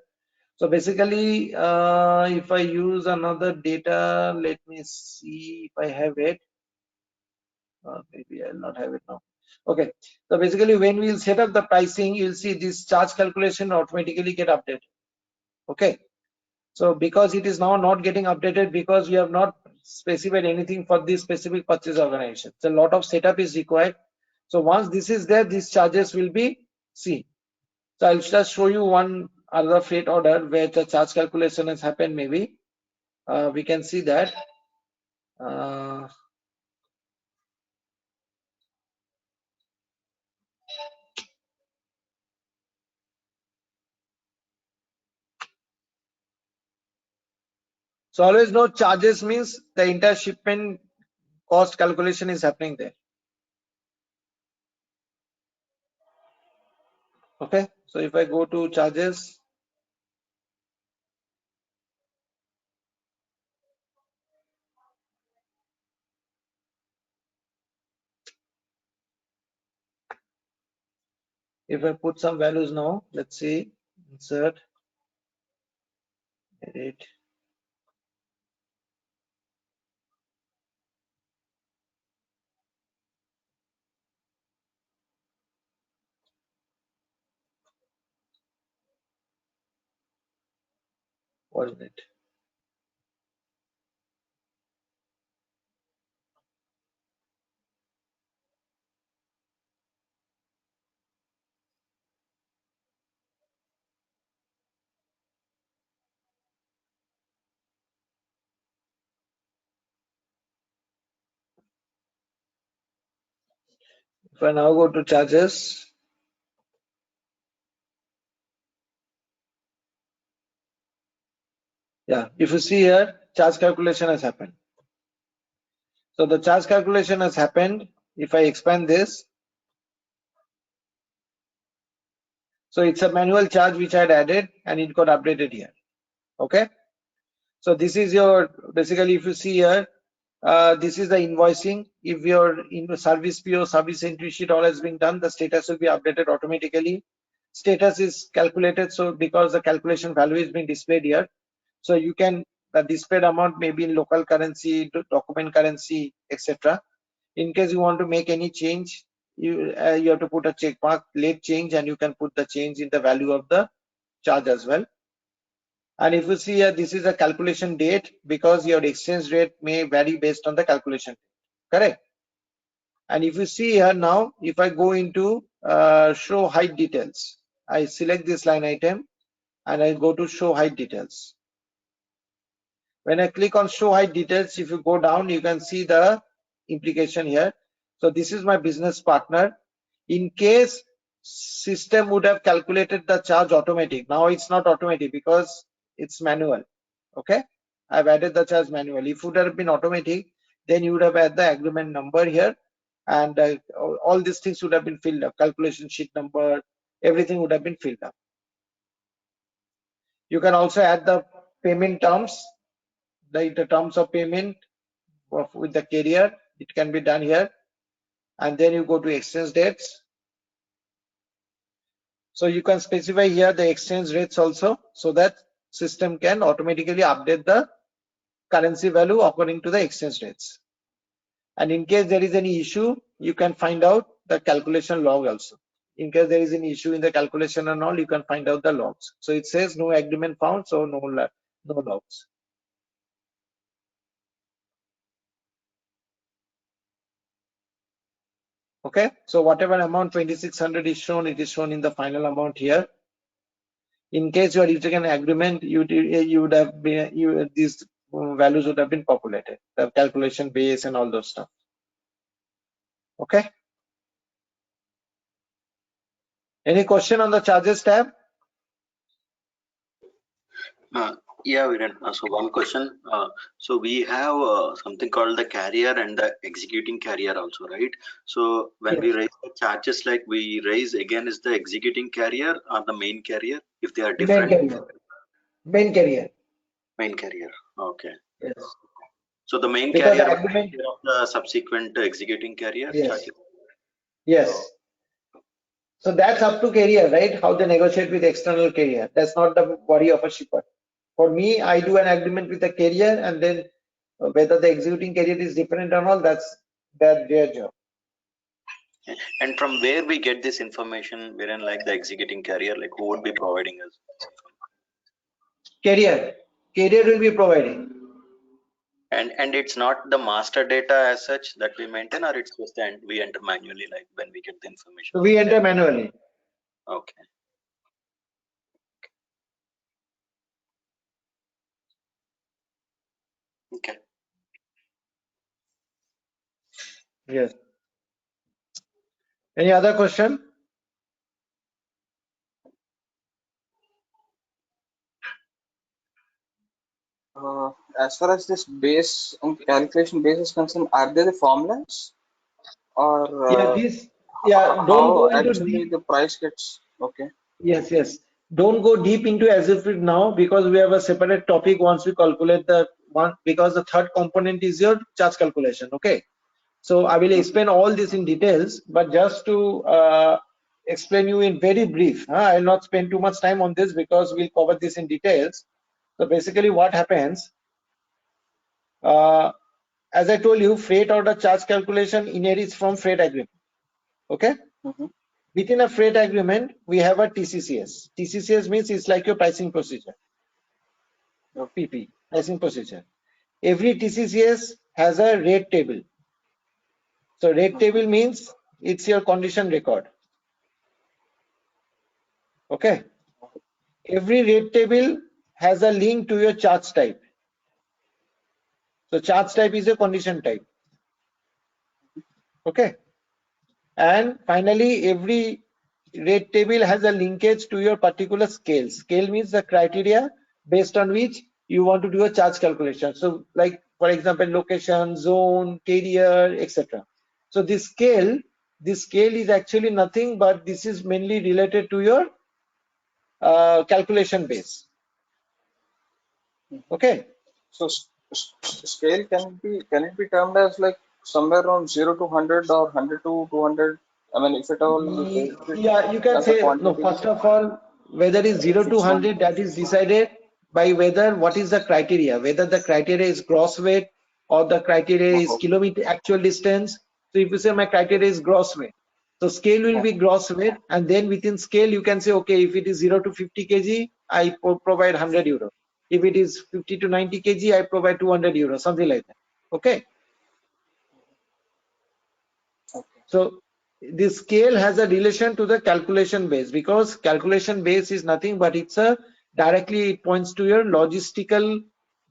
So basically, if I use another data, let me see if I have it. Maybe I'll not have it now. Okay. So basically, when we'll set up the pricing, you'll see this charge calculation automatically get updated. Okay. So because it is now not getting updated because we have not specified anything for this specific purchase organization. So a lot of setup is required. So once this is there, these charges will be seen. So I'll just show you one other freight order where the charge calculation has happened. Maybe we can see that. So always know charges means the entire shipment cost calculation is happening there. Okay. So if I go to charges, if I put some values now, let's see, insert, edit. What is it? If I now go to charges, yeah, if you see here, charge calculation has happened. So the charge calculation has happened. If I expand this, so it's a manual charge which I had added and it got updated here. Okay. So this is your, basically if you see here, this is the invoicing. If your service PO, service entry sheet all has been done, the status will be updated automatically. Status is calculated, so because the calculation value is being displayed here, so you can, the displayed amount may be in local currency, document currency, etc. In case you want to make any change, you have to put a check mark, late change, and you can put the change in the value of the charge as well. And if you see here, this is a calculation date because your exchange rate may vary based on the calculation. Correct. And if you see here now, if I go into show height details, I select this line item and I go to show height details. When I click on show height details, if you go down, you can see the implication here. So this is my business partner. In case system would have calculated the charge automatic, now it's not automatic because it's manual. Okay, I've added the charge manually. If it would have been automatic, then you would have had the agreement number here, and all these things would have been filled up. Calculation sheet number, everything would have been filled up. You can also add the payment terms, the terms of payment with the carrier. It can be done here, and then you go to exchange dates. So you can specify here the exchange rates also, so that system can automatically update the currency value according to the exchange rates. And in case there is any issue, you can find out the calculation log also. In case there is any issue in the calculation and all, you can find out the logs. So it says no agreement found, so no logs. Okay, so whatever amount 2600 is shown, it is shown in the final amount here. In case you are using an agreement, you would have been, these values would have been populated, the calculation base and all those stuff. Okay. Any question on the charges tab? Yeah, Viren. So one question. So we have something called the carrier and the executing carrier also, right? So when we Yes. raise the charges, like we raise again, is the executing carrier or the main carrier? If they are Main different, carrier. Main carrier. main carrier. Okay. Yes. So the main Because carrier the will take agreement. care of the subsequent executing carrier Yes. charges. Oh, Yes. So that's up to carrier, right? How they negotiate with external carrier. That's not the worry of a shipper. For me, I do an agreement with the carrier, and then whether the executing carrier is different or not, that's their job. okay. And from where we get this information, Viren, like the executing carrier, like who would be providing us? Carrier will be providing. And it's not the master data as such that we maintain, or it's just and we enter manually, like when we get the information So from we there. enter manually. Okay. Okay. Yes. Any other question? As far as this base and calculation base is concerned, are they the formulas or Yeah, this. Yeah, don't how go into actually deep. the price gets? Okay. Yes, yes. Don't go deep into as if it now, because we have a separate topic once we calculate the one, because the third component is your charge calculation. Okay. So I will Mhm. explain all this in details, but just to explain you in very brief, I'll not spend too much time on this because we'll cover this in details. So basically what happens, uh, as I told you, freight order charge calculation inherits from freight agreement. Okay. Mhm. Within a freight agreement, we have a TCCS. TCCS means it's like your pricing procedure. Okay. PP, pricing procedure. Every TCCS has a rate table. So rate Mhm. table means it's your condition record. Okay. Every rate table has a link to your charge type. So charge type is a condition type. Okay. And finally, every rate table has a linkage to your particular scale. Scale means the criteria based on which you want to do a charge calculation. So like, for example, location, zone, carrier, etc. So this scale is actually nothing, but this is mainly related to your calculation base. Okay. So scale can it be termed as like somewhere around 0 to 100 or 100 to 200? I mean, if at all we take it Yeah, you can as a say, no, quantity, first of all, whether it's 0 to fixed one. 100, that is decided by whether what is the criteria, whether the criteria is gross weight or the criteria is Oh, kilometer actual distance. So if you say my criteria is gross weight, so scale will oh, be gross weight, and then within scale you can say, okay, if it is 0 to 50 kg, I provide 100 euro. If it is 50 to 90 kg, I provide 200 euro, something like that. Okay. okay. So this scale has a relation to the calculation base, because calculation base is nothing but it's a directly, it points to your logistical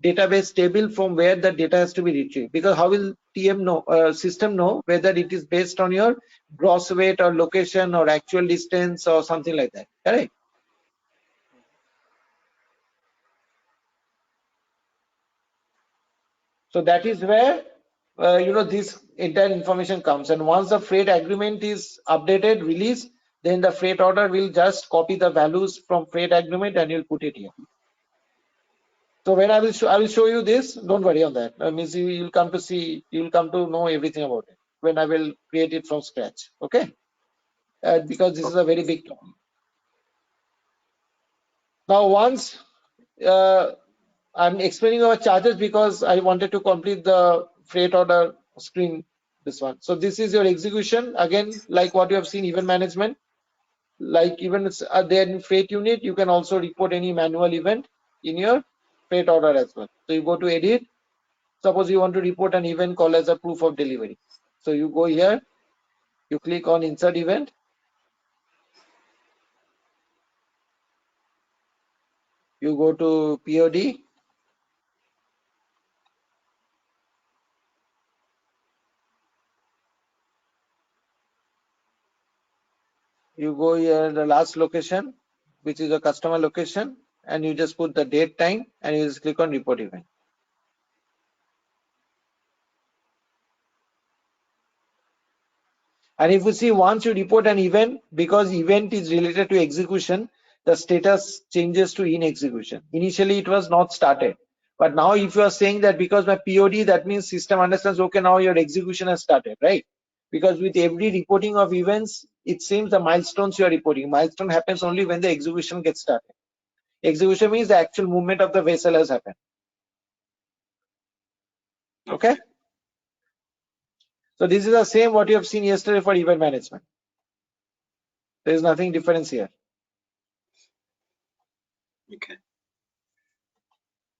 database table from where the data has to be retrieved. Because how will TM know, system know whether it is based on your gross weight or location or actual distance or something like that? Correct. So that is where this entire information comes. And once the freight agreement is updated, released, then the freight order will just copy the values from freight agreement and you'll put it here. So when I will show you this, don't worry on that. Means you'll come to see, you'll come to know everything about it when I will create it from scratch. Okay, because this is a very big topic. Now once uh, I'm explaining our charges because I wanted to complete the freight order screen, this one. So this is your execution. Again, like what you have seen, event management, like even there in freight unit, you can also report any manual event in your freight order as well. So you go to edit. Suppose you want to report an event called as a proof of delivery. So you go here, you click on insert event. You go to POD. You go here, the last location, which is a customer location. and you just put the date time and you just click on report event. And if you see, once you report an event, because event is related to execution, the status changes to in execution. Initially it was not started, but now if you are saying that because my POD, that means system understands, okay, now your execution has started, right? Because with every reporting of events, it seems the milestones you are reporting. Milestone happens only when the execution gets started. Execution means the actual movement of the vessel has happened. Okay? So this is the same what you have seen yesterday for event management. There is nothing difference here. Okay.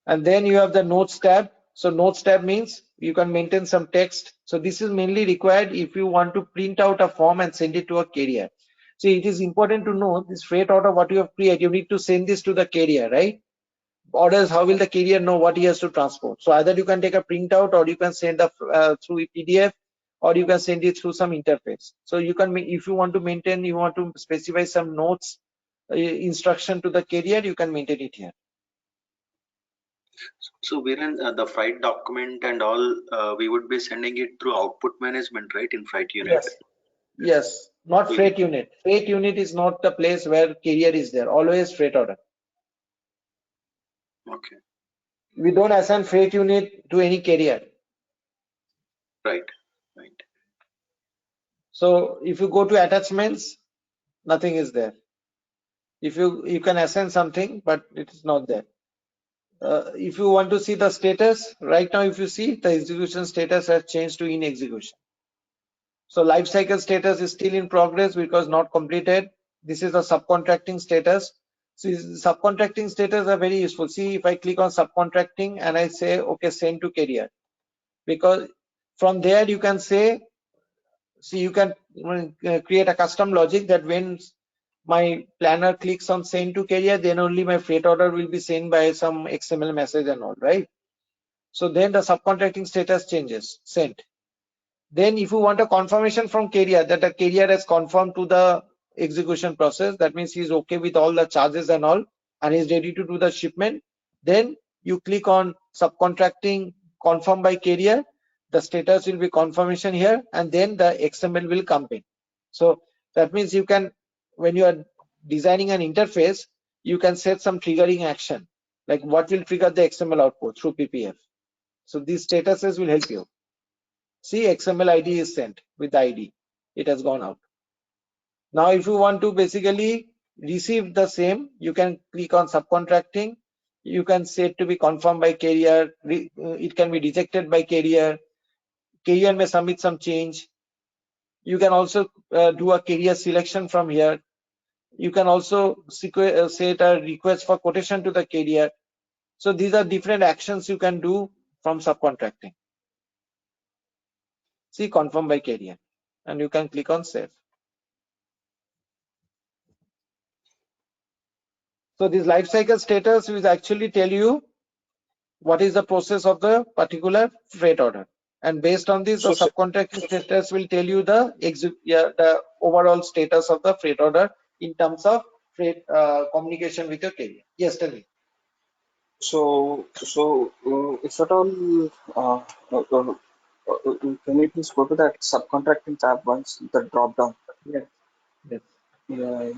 And then you have the notes tab. So notes tab means you can maintain some text. So this is mainly required if you want to print out a form and send it to a carrier. So it is important to know this freight order what you have created. You need to send this to the carrier, right? Orders, how will the carrier know what he has to transport? So either you can take a printout or you can send through PDF, or you can send it through some interface. So you can, if you want to maintain, you want to specify some notes, instruction to the carrier, you can maintain it here. So Viren, the freight document and all, we would be sending it through output management, right, in freight unit? Yes. Yes, not freight unit. Freight unit is not the place where carrier is there. Always freight order. Okay. We don't assign freight unit to any carrier. Right. Right. So if you go to attachments, nothing is there. If you can assign something, but it is not there. If you want to see the status, right now if you see the execution status has changed to in execution. So life cycle status is still in progress because not completed. This is the subcontracting status. So subcontracting status are very useful. See, if I click on subcontracting and I say, okay, send to carrier, because from there you can say, see, you can create a custom logic that when my planner clicks on send to carrier, then only my freight order will be sent by some XML message and all, right? So then the subcontracting status changes, sent. Then if you want a confirmation from carrier that the carrier has confirmed to the execution process, that means he's okay with all the charges and all, and he's ready to do the shipment, then you click on subcontracting confirm by carrier, the status will be confirmation here, and then the XML will come in. So that means you can, when you are designing an interface, you can set some triggering action, like what will trigger the XML output through PPF. So these statuses will help you. See, XML ID is sent with the ID. It has gone out. Now, if you want to basically receive the same, you can click on subcontracting. You can set to be confirmed by carrier. It can be rejected by carrier. Carrier may submit some change. You can also do a carrier selection from here. You can also set a request for quotation to the carrier. So these are different actions you can do from subcontracting. See, confirm by carrier, and you can click on save. So this life cycle status will actually tell you what is the process of the particular freight order, and based on this, the So, subcontracting status will tell you the overall status of the freight order in terms of freight communication with your carrier. Yes, tell me. if at all, can you please go to that subcontracting tab once, the drop down? Yes. Yes. Yeah.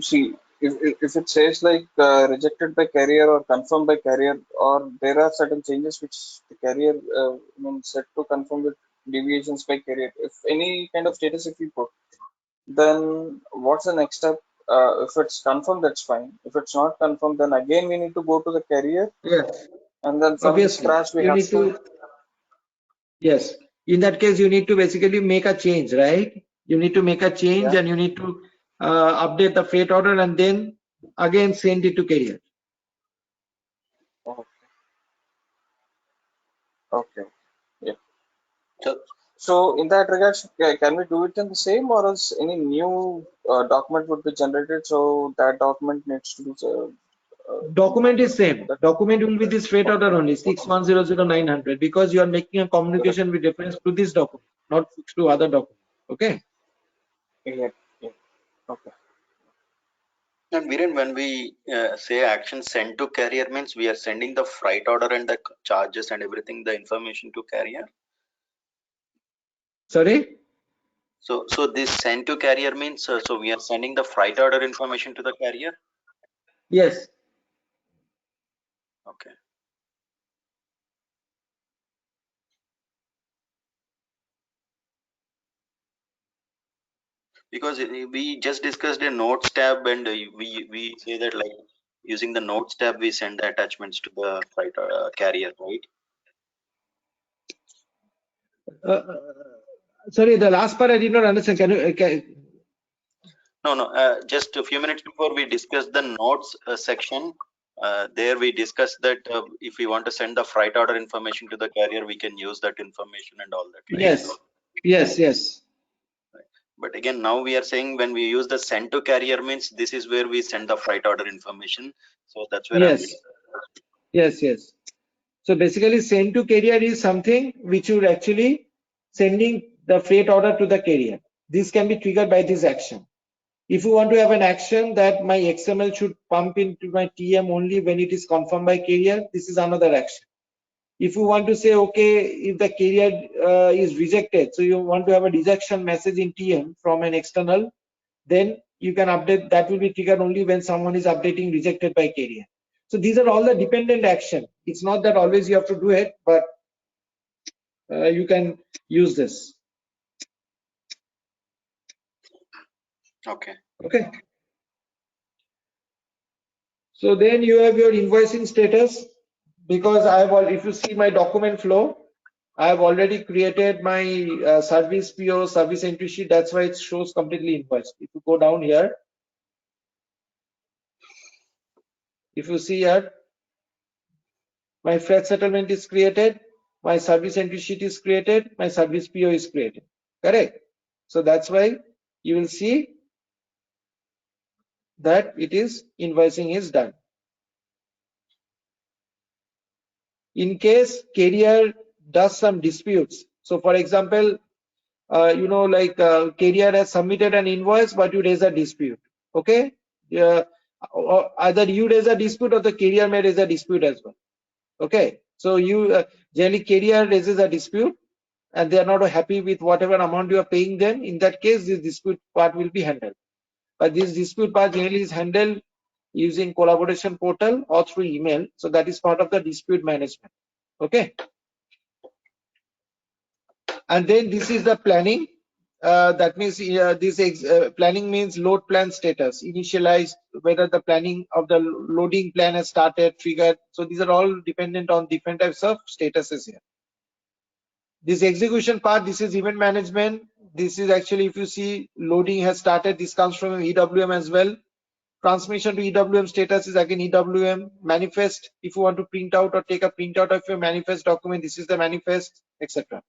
See, if it says like rejected by carrier or confirmed by carrier, or there are certain changes which the carrier set to confirm with deviations by carrier. If any kind of status if you put, then what's the next step? If it's confirmed, that's fine. If it's not confirmed, then again we need to go to the carrier, Yes. and then from Obviously, scratch we you have need to. Yes. In that case, you need to basically make a change, right? You need to make a change, yeah. and you need to update the freight order, and then again send it to carrier. Okay. Okay. Yeah. So in that regards, can we do it in the same, or else any new document would be generated? So that document needs to be Document is same. that. Document will be this freight order only 6100900, because you are making a communication with reference to this document, not to other document. Okay. Yeah. Yeah. Okay. And Viren, when we say action send to carrier means we are sending the freight order and the charges and everything, the information to carrier. Sorry? So this send to carrier means so we are sending the freight order information to the carrier. Yes. Okay. Because we just discussed a notes tab, and we say that like using the notes tab we send the attachments to the freight carrier, right? Sorry, the last part I did not understand. Can you? No. Just a few minutes before we discussed the notes section. There we discussed that if we want to send the freight order information to the carrier, we can use that information and all that, right? Yes. But again, now we are saying when we use the send to carrier means this is where we send the freight order information. So that's where I'm. Yes. So basically, send to carrier is something which you're actually sending the freight order to the carrier. This can be triggered by this action. If you want to have an action that my XML should pump into my TM only when it is confirmed by carrier, this is another action. If you want to say, okay, if the carrier is rejected, so you want to have a rejection message in TM from an external, then you can update. That will be triggered only when someone is updating rejected by carrier. So these are all the dependent action. It's not that always you have to do it, but you can use this. Okay. So then you have your invoicing status, because if you see my document flow, I have already created my service PO, service entry sheet. That's why it shows completely invoiced. If you go down here, if you see here, my freight settlement is created, my service entry sheet is created, my service PO is created. Correct? So that's why you will see that it is invoicing is done. In case carrier does some disputes, so for example, carrier has submitted an invoice, but you raise a dispute. Okay, or either you raise a dispute or the carrier may raise a dispute as well. Okay, so you generally carrier raises a dispute and they are not happy with whatever amount you are paying them. In that case, this dispute part will be handled. But this dispute part generally is handled using collaboration portal or through email. So that is part of the dispute management. Okay. And then this is the planning. That means planning means load plan status, initialized, whether the planning of the loading plan has started, triggered. So these are all dependent on different types of statuses here. This execution part, this is event management. This is actually, if you see loading has started, this comes from EWM as well. Transmission to EWM status is again EWM. Manifest, if you want to print out or take a printout of your manifest document, this is the manifest, etc.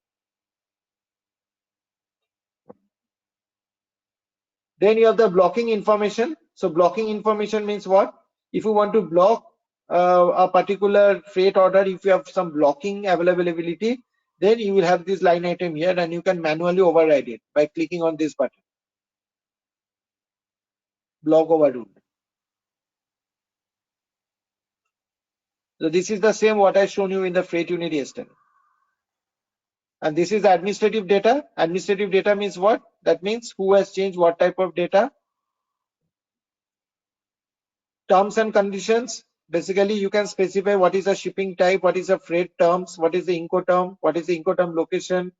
Then you have the blocking information. So blocking information means what? If you want to block a particular freight order, if you have some blocking availability, then you will have this line item here and you can manually override it by clicking on this button. Block overrule. So this is the same what I shown you in the freight unit yesterday. And this is the administrative data. Administrative data means what? That means who has changed what type of data. Terms and conditions. Basically, you can specify what is the shipping type, what is the freight terms, what is the Incoterm, what is the Incoterm location.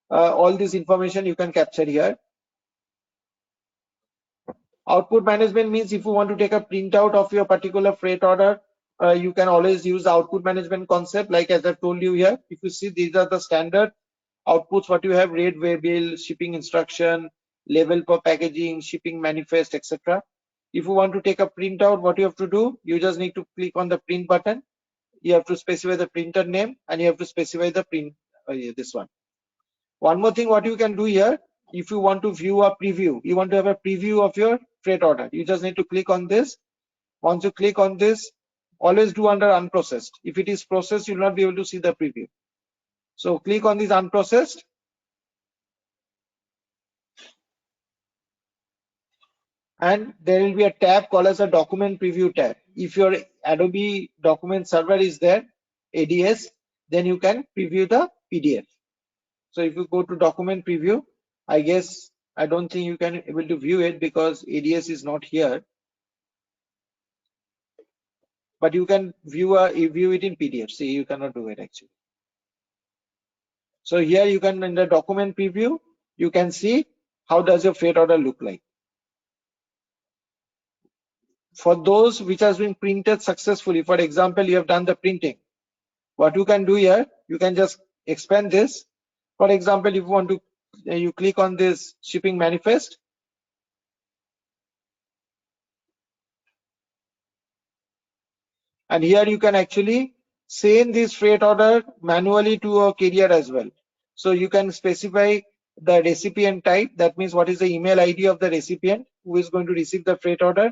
All this information you can capture here. Output management means if you want to take a printout of your particular freight order, you can always use the output management concept. Like as I've told you here, if you see these are the standard outputs what you have: rate, waybill, shipping instruction, label per packaging, shipping manifest, etc. If you want to take a printout, what you have to do, you just need to click on the print button. You have to specify the printer name and you have to specify the print, this one. One more thing what you can do here, if you want to view a preview, you want to have a preview of your freight order, you just need to click on this. Once you click on this, always do under unprocessed. If it is processed, you will not be able to see the preview. So click on this unprocessed. and there will be a tab called as a document preview tab. If your Adobe document server is there, ADS, then you can preview the PDF. So if you go to document preview, I don't think you can able to view it because ADS is not here, but you can view it in PDF. See, you cannot do it actually. So here you can, in the document preview, you can see how does your freight order look like. For those which has been printed successfully, for example, you have done the printing. What you can do here, you can just expand this. For example, if you want to, you click on this shipping manifest. And here you can actually send this freight order manually to a carrier as well. So you can specify the recipient type. That means what is the email ID of the recipient who is going to receive the freight order.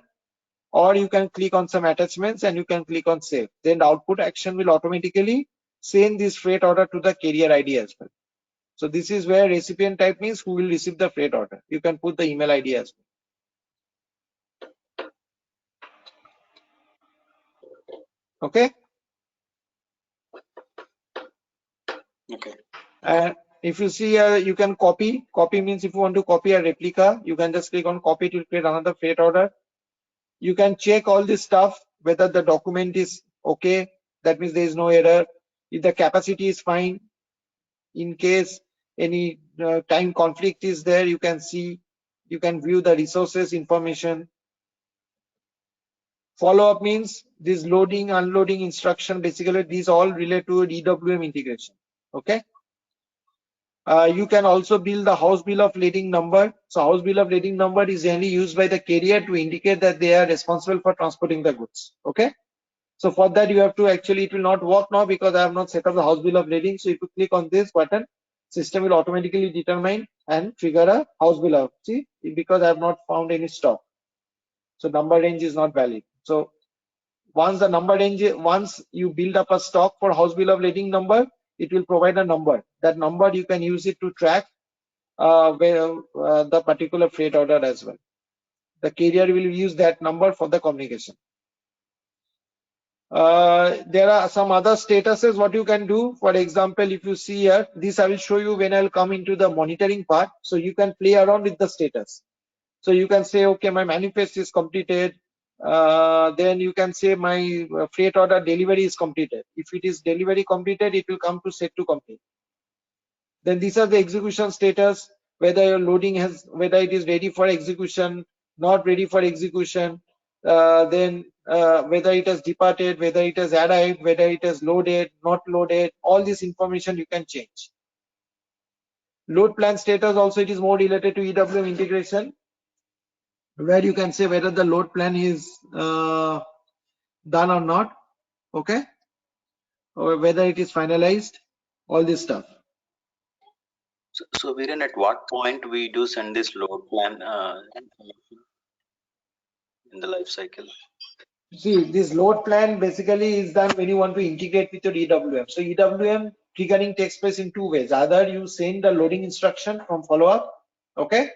Or you can click on some attachments and you can click on save. Then the output action will automatically send this freight order to the carrier ID as well. So this is where recipient type means who will receive the freight order. You can put the email ID as well. Okay. Okay. And if you see here, you can copy. Copy means if you want to copy a replica, you can just click on copy to create another freight order. You can check all this stuff, whether the document is okay. That means there is no error. If the capacity is fine, in case any time conflict is there, you can see, you can view the resources information. Follow-up means this loading, unloading instruction, basically these all relate to EWM integration. Okay. You can also build the house bill of lading number. So house bill of lading number is generally used by the carrier to indicate that they are responsible for transporting the goods. Okay. So for that you have to actually, it will not work now because I have not set up the house bill of lading. So if you click on this button, system will automatically determine and trigger a house bill of, see, because I have not found any stock. So number range is not valid. So once the number range, once you build up a stock for house bill of lading number, it will provide a number. That number you can use it to track the particular freight order as well. The carrier will use that number for the communication. There are some other statuses what you can do. For example, if you see here, this I will show you when I'll come into the monitoring part. So you can play around with the status. So you can say, okay, my manifest is completed. Then you can say my freight order delivery is completed. If it is delivery completed, it will come to set to complete. Then these are the execution status, whether your loading has, whether it is ready for execution, not ready for execution, then whether it has departed, whether it has arrived, whether it has loaded, not loaded, all this information you can change. Load plan status also, it is more related to EWM integration, where you can say whether the load plan is done or not, okay, or whether it is finalized, all this stuff. So Viren, at what point we do send this load plan in the life cycle? See, this load plan basically is done when you want to integrate with your EWM. So EWM triggering takes place in two ways. Either you send the loading instruction from follow-up, okay?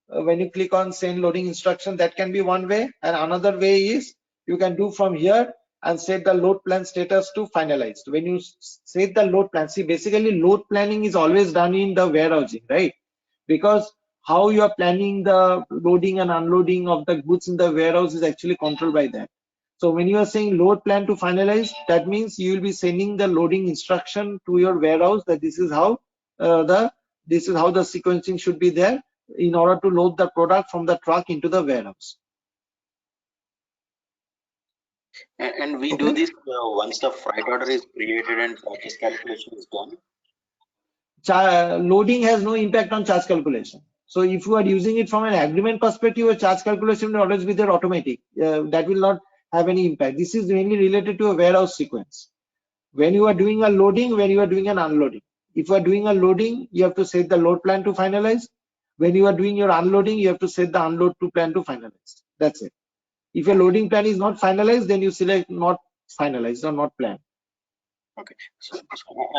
When you click on send loading instruction, that can be one way. And another way is you can do from here and set the load plan status to finalized. When you set the load plan, see, basically load planning is always done in the warehousing, right? Because how you are planning the loading and unloading of the goods in the warehouse is actually controlled by that. So when you are saying load plan to finalize, that means you will be sending the loading instruction to your warehouse that this is how the sequencing should be there in order to load the product from the truck into the warehouse. And we do this once the freight order is created and purchase calculation is done. Loading has no impact on charge calculation. So if you are using it from an agreement perspective, a charge calculation will always be there automatic. That will not have any impact. This is mainly related to a warehouse sequence. When you are doing a loading, when you are doing an unloading. If you are doing a loading, you have to set the load plan to finalize. When you are doing your unloading, you have to set the unload to plan to finalize. That's it. If your loading plan is not finalized, then you select not finalized or not planned. Okay, so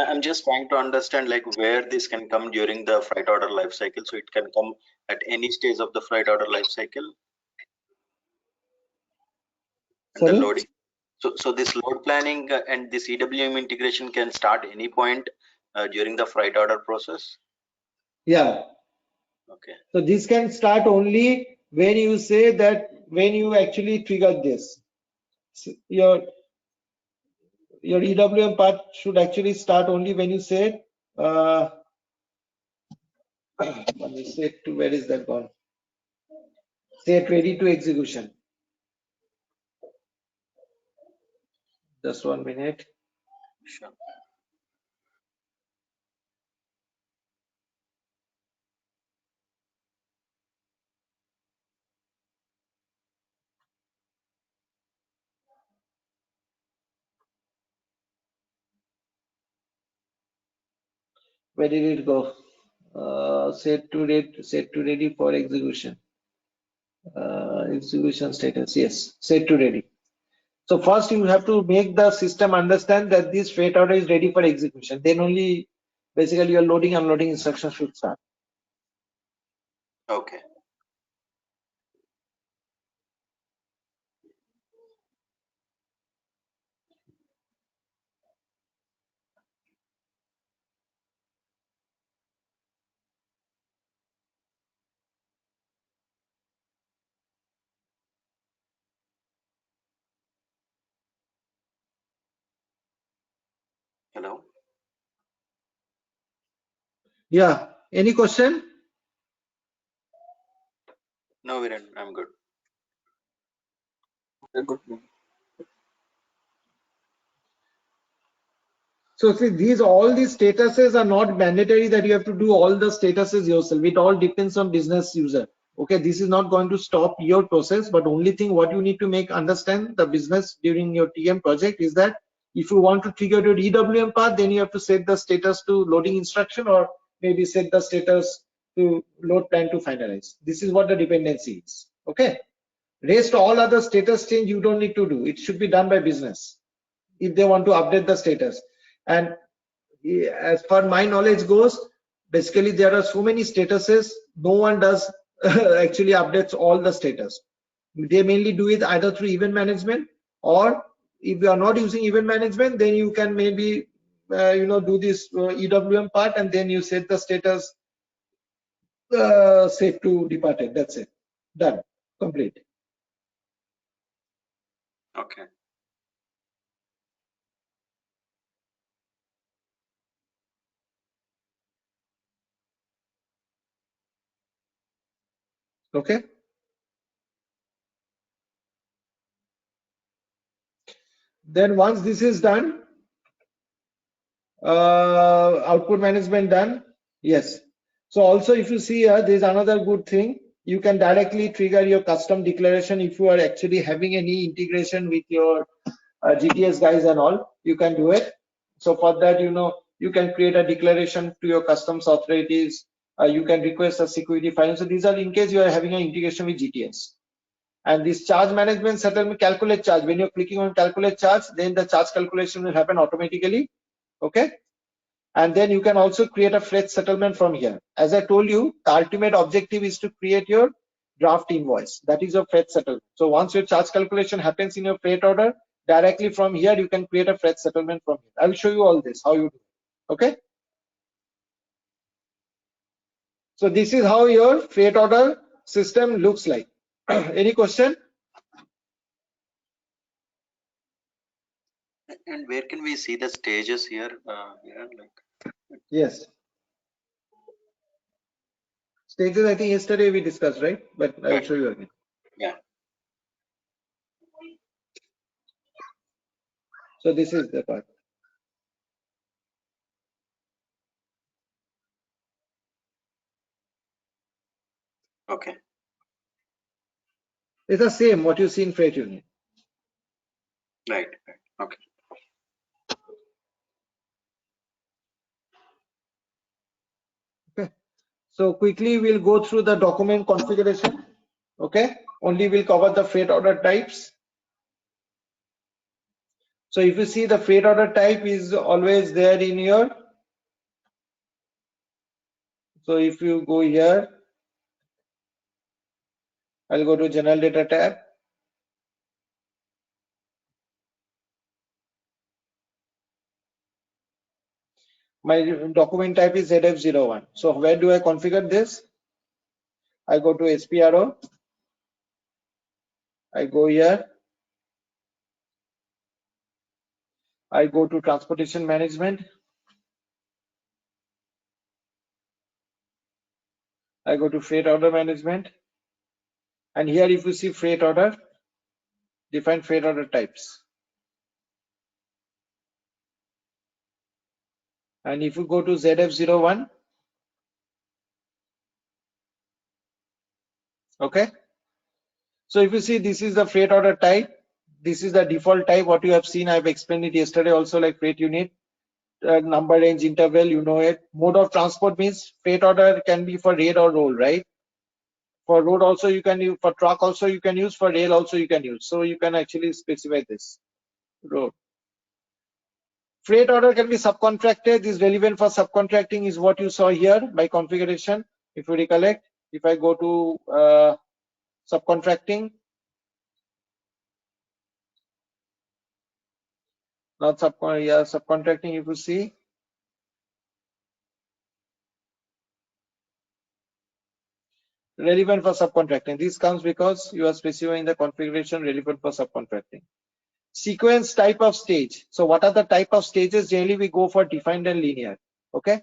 I'm just trying to understand like where this can come during the freight order life cycle. So it can come at any stage of the freight order life cycle. And the Sorry? loading. So this load planning and this EWM integration can start any point during the freight order process. Yeah. Okay. So this can start only when you say that, when you actually trigger this. So your EWM part should actually start only when you say when you say to, where is that gone? Set ready to execution. Just 1 minute. Sure. Where did it go? Set to ready for execution. Execution status, yes, set to ready. So first you have to make the system understand that this freight order is ready for execution. Then only basically your loading unloading instructions should start. Okay. Hello. Yeah. Any question? No, Viren, I'm good. Okay, good. So see, all these statuses are not mandatory that you have to do all the statuses yourself. It all depends on business user. Okay, this is not going to stop your process, but only thing what you need to make understand the business during your TM project is that if you want to trigger your EWM path, then you have to set the status to loading instruction, or maybe set the status to load plan to finalize. This is what the dependency is. Okay. Rest all other status change you don't need to do. It should be done by business if they want to update the status. And as far my knowledge goes, basically there are so many statuses, no one does actually updates all the status. They mainly do it either through event management, or if you are not using event management, then you can maybe do this EWM part, and then you set the status safe to departed. That's it, done, complete. Okay. Okay. Then once this is done, output management done. Yes. So also, if you see here, there's another good thing. You can directly trigger your custom declaration if you are actually having any integration with your GTS guys and all. You can do it. So for that, you can create a declaration to your customs authorities. You can request a security file. So these are in case you are having an integration with GTS. And this charge management settlement calculate charge. When you're clicking on calculate charge, then the charge calculation will happen automatically. Okay. And then you can also create a freight settlement from here. As I told you, the ultimate objective is to create your draft invoice. That is your freight settlement. So once your charge calculation happens in your freight order, directly from here you can create a freight settlement from here. I will show you all this, how you do it. Okay. So this is how your freight order system looks like. Any question? And where can we see the stages here? Yes. Stages, I think yesterday we discussed, right? But I will show you again. Yeah. So this is the part. Okay. It's the same what you see in freight union. Right. Okay. Okay. So quickly we'll go through the document configuration. Okay. Only we'll cover the freight order types. So if you see, the freight order type is always there in your. So if you go here, I'll go to general data tab. My document type is ZF01. So where do I configure this? I go to SPRO. I go here. I go to transportation management. I go to freight order management. And here if you see freight order, define freight order types. And if you go to ZF01, okay. So if you see, this is the freight order type. This is the default type. What you have seen, I've explained it yesterday also, like freight unit, number range interval, you know it. Mode of transport means freight order can be for rail or roll, right? For road also you can use, for truck also you can use, for rail also you can use. So you can actually specify this road. Freight order can be subcontracted. This relevant for subcontracting is what you saw here by configuration. If you recollect, if I go to subcontracting, not subcontracting, if you see, relevant for subcontracting. This comes because you are specifying the configuration relevant for subcontracting. Sequence type of stage. So what are the type of stages? Generally we go for defined and linear. Okay.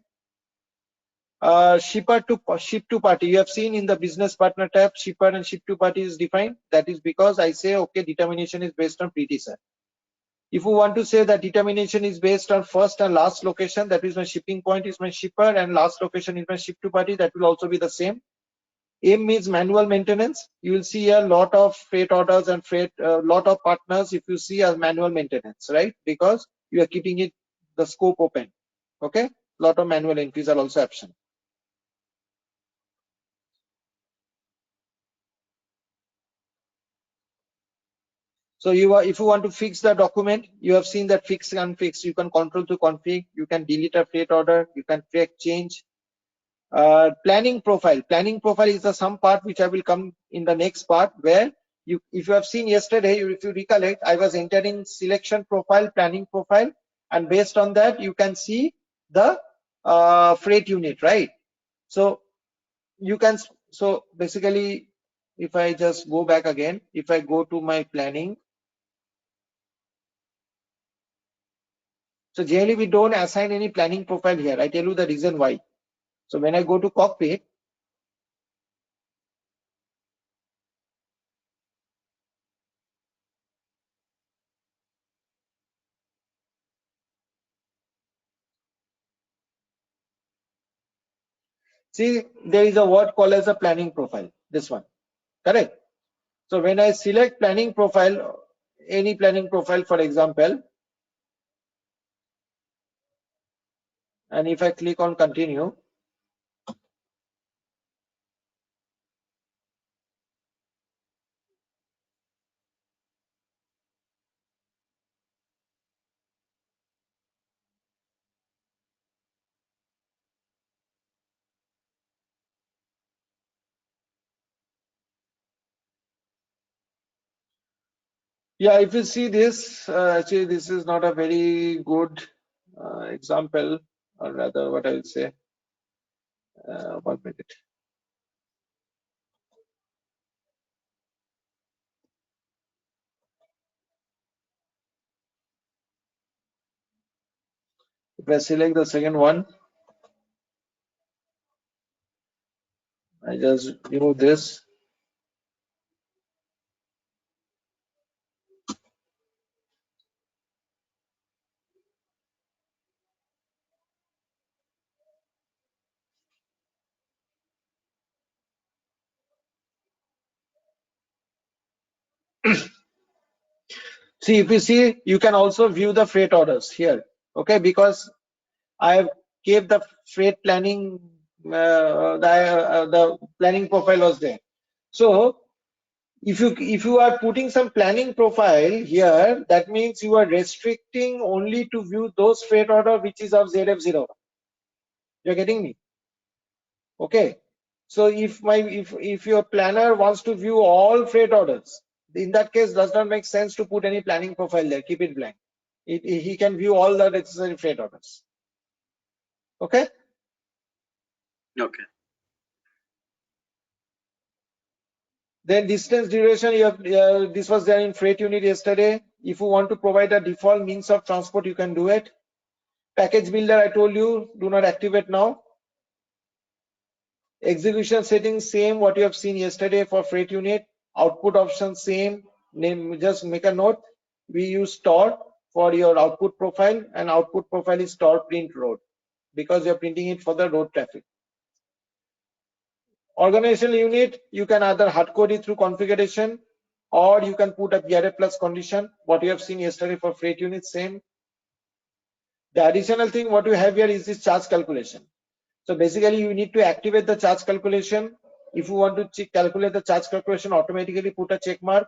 Shipper to ship to party. You have seen in the business partner tab, shipper and ship to party is defined. That is because I say, okay, determination is based on predecessor. If you want to say that determination is based on first and last location, that is my shipping point is my shipper and last location is my ship to party, that will also be the same. AIM means manual maintenance. You will see a lot of freight orders and freight, lot of partners if you see as manual maintenance, right? Because you are keeping it the scope open. Okay, lot of manual entries are also option. So if you want to fix the document, you have seen that fix and unfix. You can control to config. You can delete a freight order. You can create change. Planning profile. Planning profile is the some part which I will come in the next part where if you have seen yesterday, if you recollect, I was entering selection profile, planning profile, and based on that you can see the freight unit, right? So you can, so basically if I just go back again, if I go to my planning, so generally we don't assign any planning profile here. I tell you the reason why. So when I go to cockpit, see there is a word called as a planning profile, this one, correct? So when I select planning profile, any planning profile for example, and if I click on continue, yeah, if you see this, actually this is not a very good example, or rather what I will say, 1 minute. If I select the second one, I just remove this. See, if you see, you can also view the freight orders here, okay, because I have gave the freight planning, the planning profile was there. So if you are putting some planning profile here, that means you are restricting only to view those freight order which is of ZF01. You're getting me? Okay. So if your planner wants to view all freight orders, in that case does not make sense to put any planning profile there. Keep it blank. He can view all the necessary freight orders. Okay. Okay. Then distance duration, you have, this was there in freight unit yesterday. If you want to provide a default means of transport, you can do it. Package builder, I told you, do not activate now. Execution settings, same what you have seen yesterday for freight unit. Output option, same. Name, just make a note. We use store for your output profile, and output profile is store print road because you're printing it for the road traffic. Organizational unit, you can either hard code it through configuration, or you can put a BRA plus condition. What you have seen yesterday for freight unit, same. The additional thing what you have here is this charge calculation. So basically you need to activate the charge calculation. If you want to calculate the charge calculation, automatically put a check mark.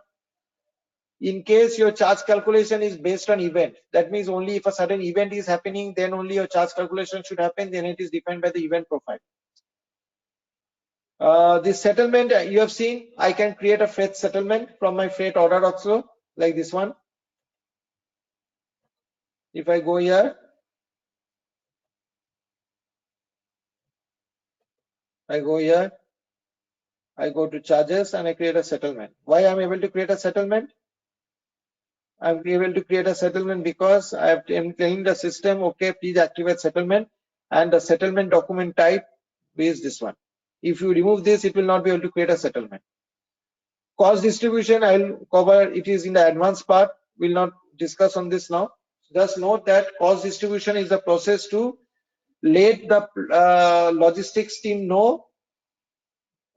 In case your charge calculation is based on event, that means only if a certain event is happening, then only your charge calculation should happen, then it is defined by the event profile. This settlement you have seen, I can create a freight settlement from my freight order also, like this one. If I go here, I go to charges and I create a settlement. Why I'm able to create a settlement? I'm able to create a settlement because I'm telling the system, okay, please activate settlement, and the settlement document type is this one. If you remove this, it will not be able to create a settlement. Cost distribution, I'll cover, it is in the advanced part. We'll not discuss on this now. Just note that cost distribution is the process to let the logistics team know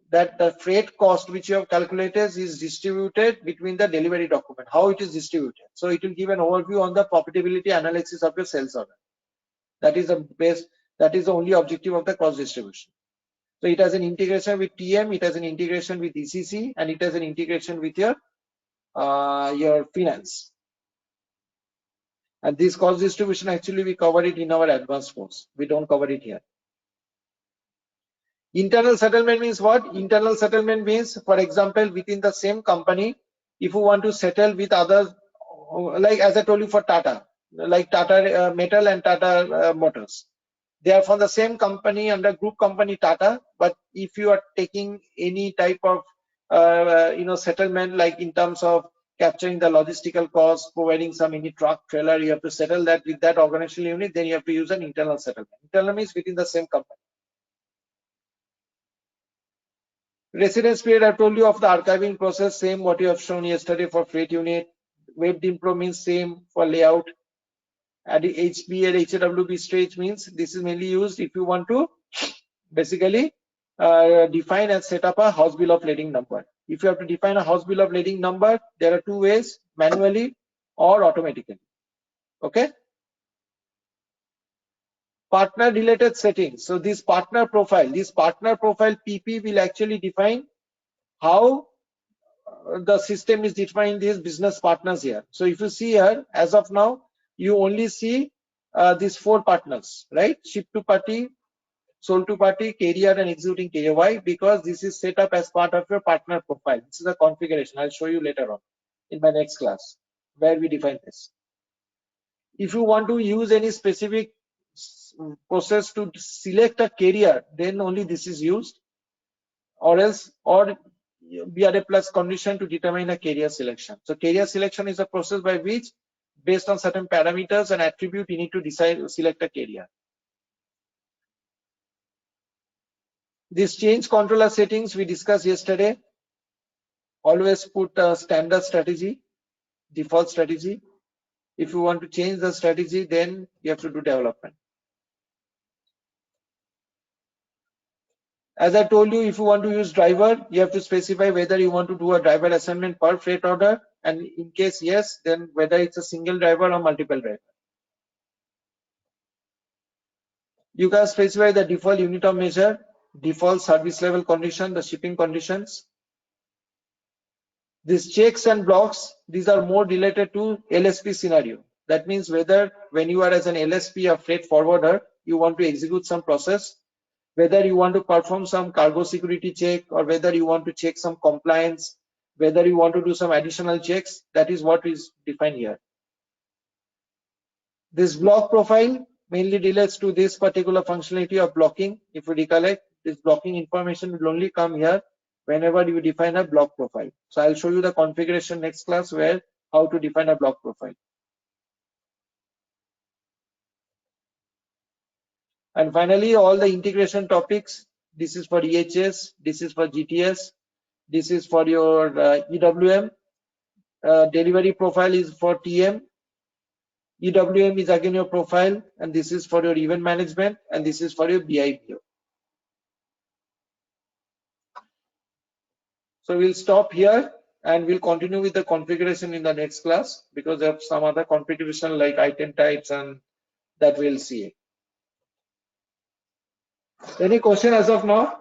that the freight cost which you have calculated is distributed between the delivery document, how it is distributed. So it will give an overview on the profitability analysis of your sales order. That is the best, that is the only objective of the cost distribution. So it has an integration with TM, it has an integration with ECC, and it has an integration with your finance. And this cost distribution, actually we cover it in our advanced course. We don't cover it here. Internal settlement means what? Internal settlement means, for example, within the same company, if you want to settle with others, like as I told you for Tata, like Tata Metal and Tata Motors, they are from the same company under group company Tata. But if you are taking any type of settlement, like in terms of capturing the logistical cost, providing some any truck trailer, you have to settle that with that organizational unit, then you have to use an internal settlement. Internal means within the same company. Residence period, I told you of the archiving process, same what you have shown yesterday for freight unit. Web impro means same for layout. And the HB and HWB stage means this is mainly used if you want to basically define and set up a house bill of lading number. If you have to define a house bill of lading number, there are two ways, manually or automatically. Okay. Partner related settings. So this partner profile PP will actually define how the system is defining these business partners here. So if you see here, as of now, you only see these four partners, right? Ship to party, sold to party, carrier, and executing carrier. Why? Because this is set up as part of your partner profile. This is a configuration. I'll show you later on in my next class where we define this. If you want to use any specific process to select a carrier, then only this is used, or else, or BRA plus condition to determine a carrier selection. So carrier selection is a process by which, based on certain parameters and attribute, you need to decide select a carrier. This change controller settings we discussed yesterday. Always put a standard strategy, default strategy. If you want to change the strategy, then you have to do development. As I told you, if you want to use driver, you have to specify whether you want to do a driver assignment per freight order, and in case yes, then whether it's a single driver or multiple driver. You can specify the default unit of measure, default service level condition, the shipping conditions. These checks and blocks, these are more related to LSP scenario. That means whether when you are as an LSP or freight forwarder, you want to execute some process, whether you want to perform some cargo security check, or whether you want to check some compliance, whether you want to do some additional checks, that is what is defined here. This block profile, mainly relates to this particular functionality of blocking. If you recollect, this blocking information will only come here whenever you define a block profile. So I'll show you the configuration next class where how to define a block profile. And finally, all the integration topics. This is for EHS, this is for GTS, this is for your EWM. Delivery profile is for TM. EWM is again your profile, and this is for your event management, and this is for your BIBO. So we'll stop here and we'll continue with the configuration in the next class because there are some other configuration like item types and that we'll see. Any question as of now?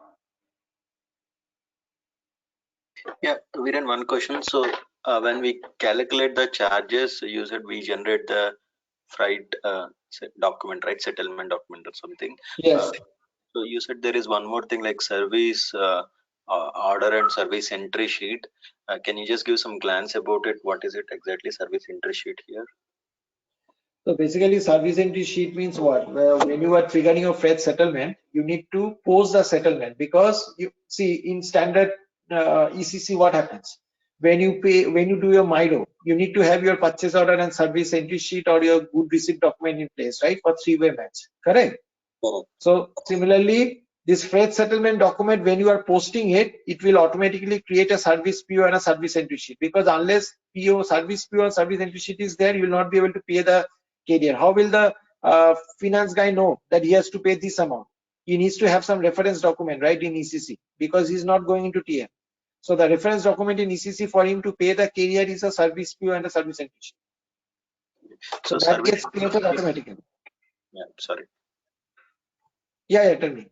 Yeah, Viren, one question. So when we calculate the charges, you said we generate the freight document, right? Settlement document or something. Yes. So you said there is one more thing like service order and service entry sheet. Can you just give some glance about it? What is it exactly, service entry sheet here? So basically, service entry sheet means what? Well, when you are triggering your freight settlement, you need to post the settlement because you see in standard ECC what happens when you pay, when you do your MIDO, you need to have your purchase order and service entry sheet or your good receipt document in place, right? For three-way match, correct? Oh. So similarly, this freight settlement document, when you are posting it, it will automatically create a service PO and a service entry sheet because unless PO, service PO or service entry sheet is there, you will not be able to pay the carrier. How will the finance guy know that he has to pay this amount? He needs to have some reference document, right, in ECC because he's not going into TM. So the reference document in ECC for him to pay the carrier is a service PO and a service entry sheet. So that gets created automatically. Yeah, sorry. Yeah, tell me.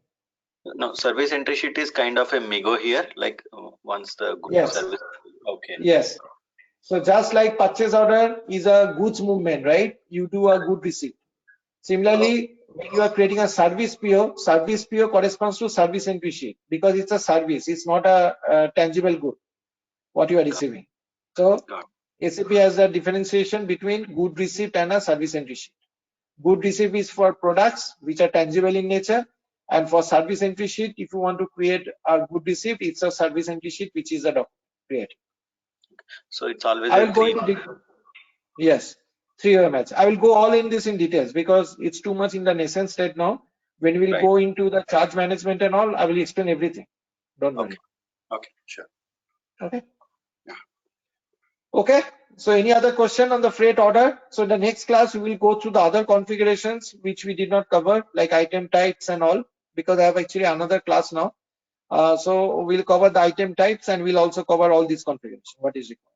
No, service entry sheet is kind of a MIGO here, like once the Yes. service. Okay. Yes. So just like purchase order is a goods movement, right? You do a good receipt. Similarly, when you are creating a service PO corresponds to service entry sheet because it's a service. It's not a tangible good what you are receiving. So SAP has a differentiation between good receipt and a service entry sheet. Good receipt is for products which are tangible in nature, and for service entry sheet, if you want to create a good receipt, it's a service entry sheet which is a document created. So it's always I a will go into yes, 3-way match. I will go all in this in details because it's too much in the nascent state now. When we'll go into the charge management and all, I will explain everything. Don't worry. Okay, sure. Okay. Yeah. Okay. So any other question on the freight order? So the next class we will go through the other configurations which we did not cover, like item types and all, because I have actually another class now. So we'll cover the item types and we'll also cover all these configurations. What is required?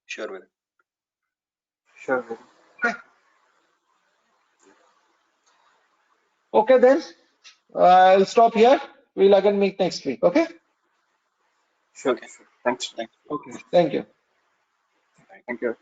Sure, Viren. Sure. Okay. Okay then. I'll stop here. We'll again meet next week. Okay. Sure. Okay. Sure. Thanks. Okay. Thank you. Thank you.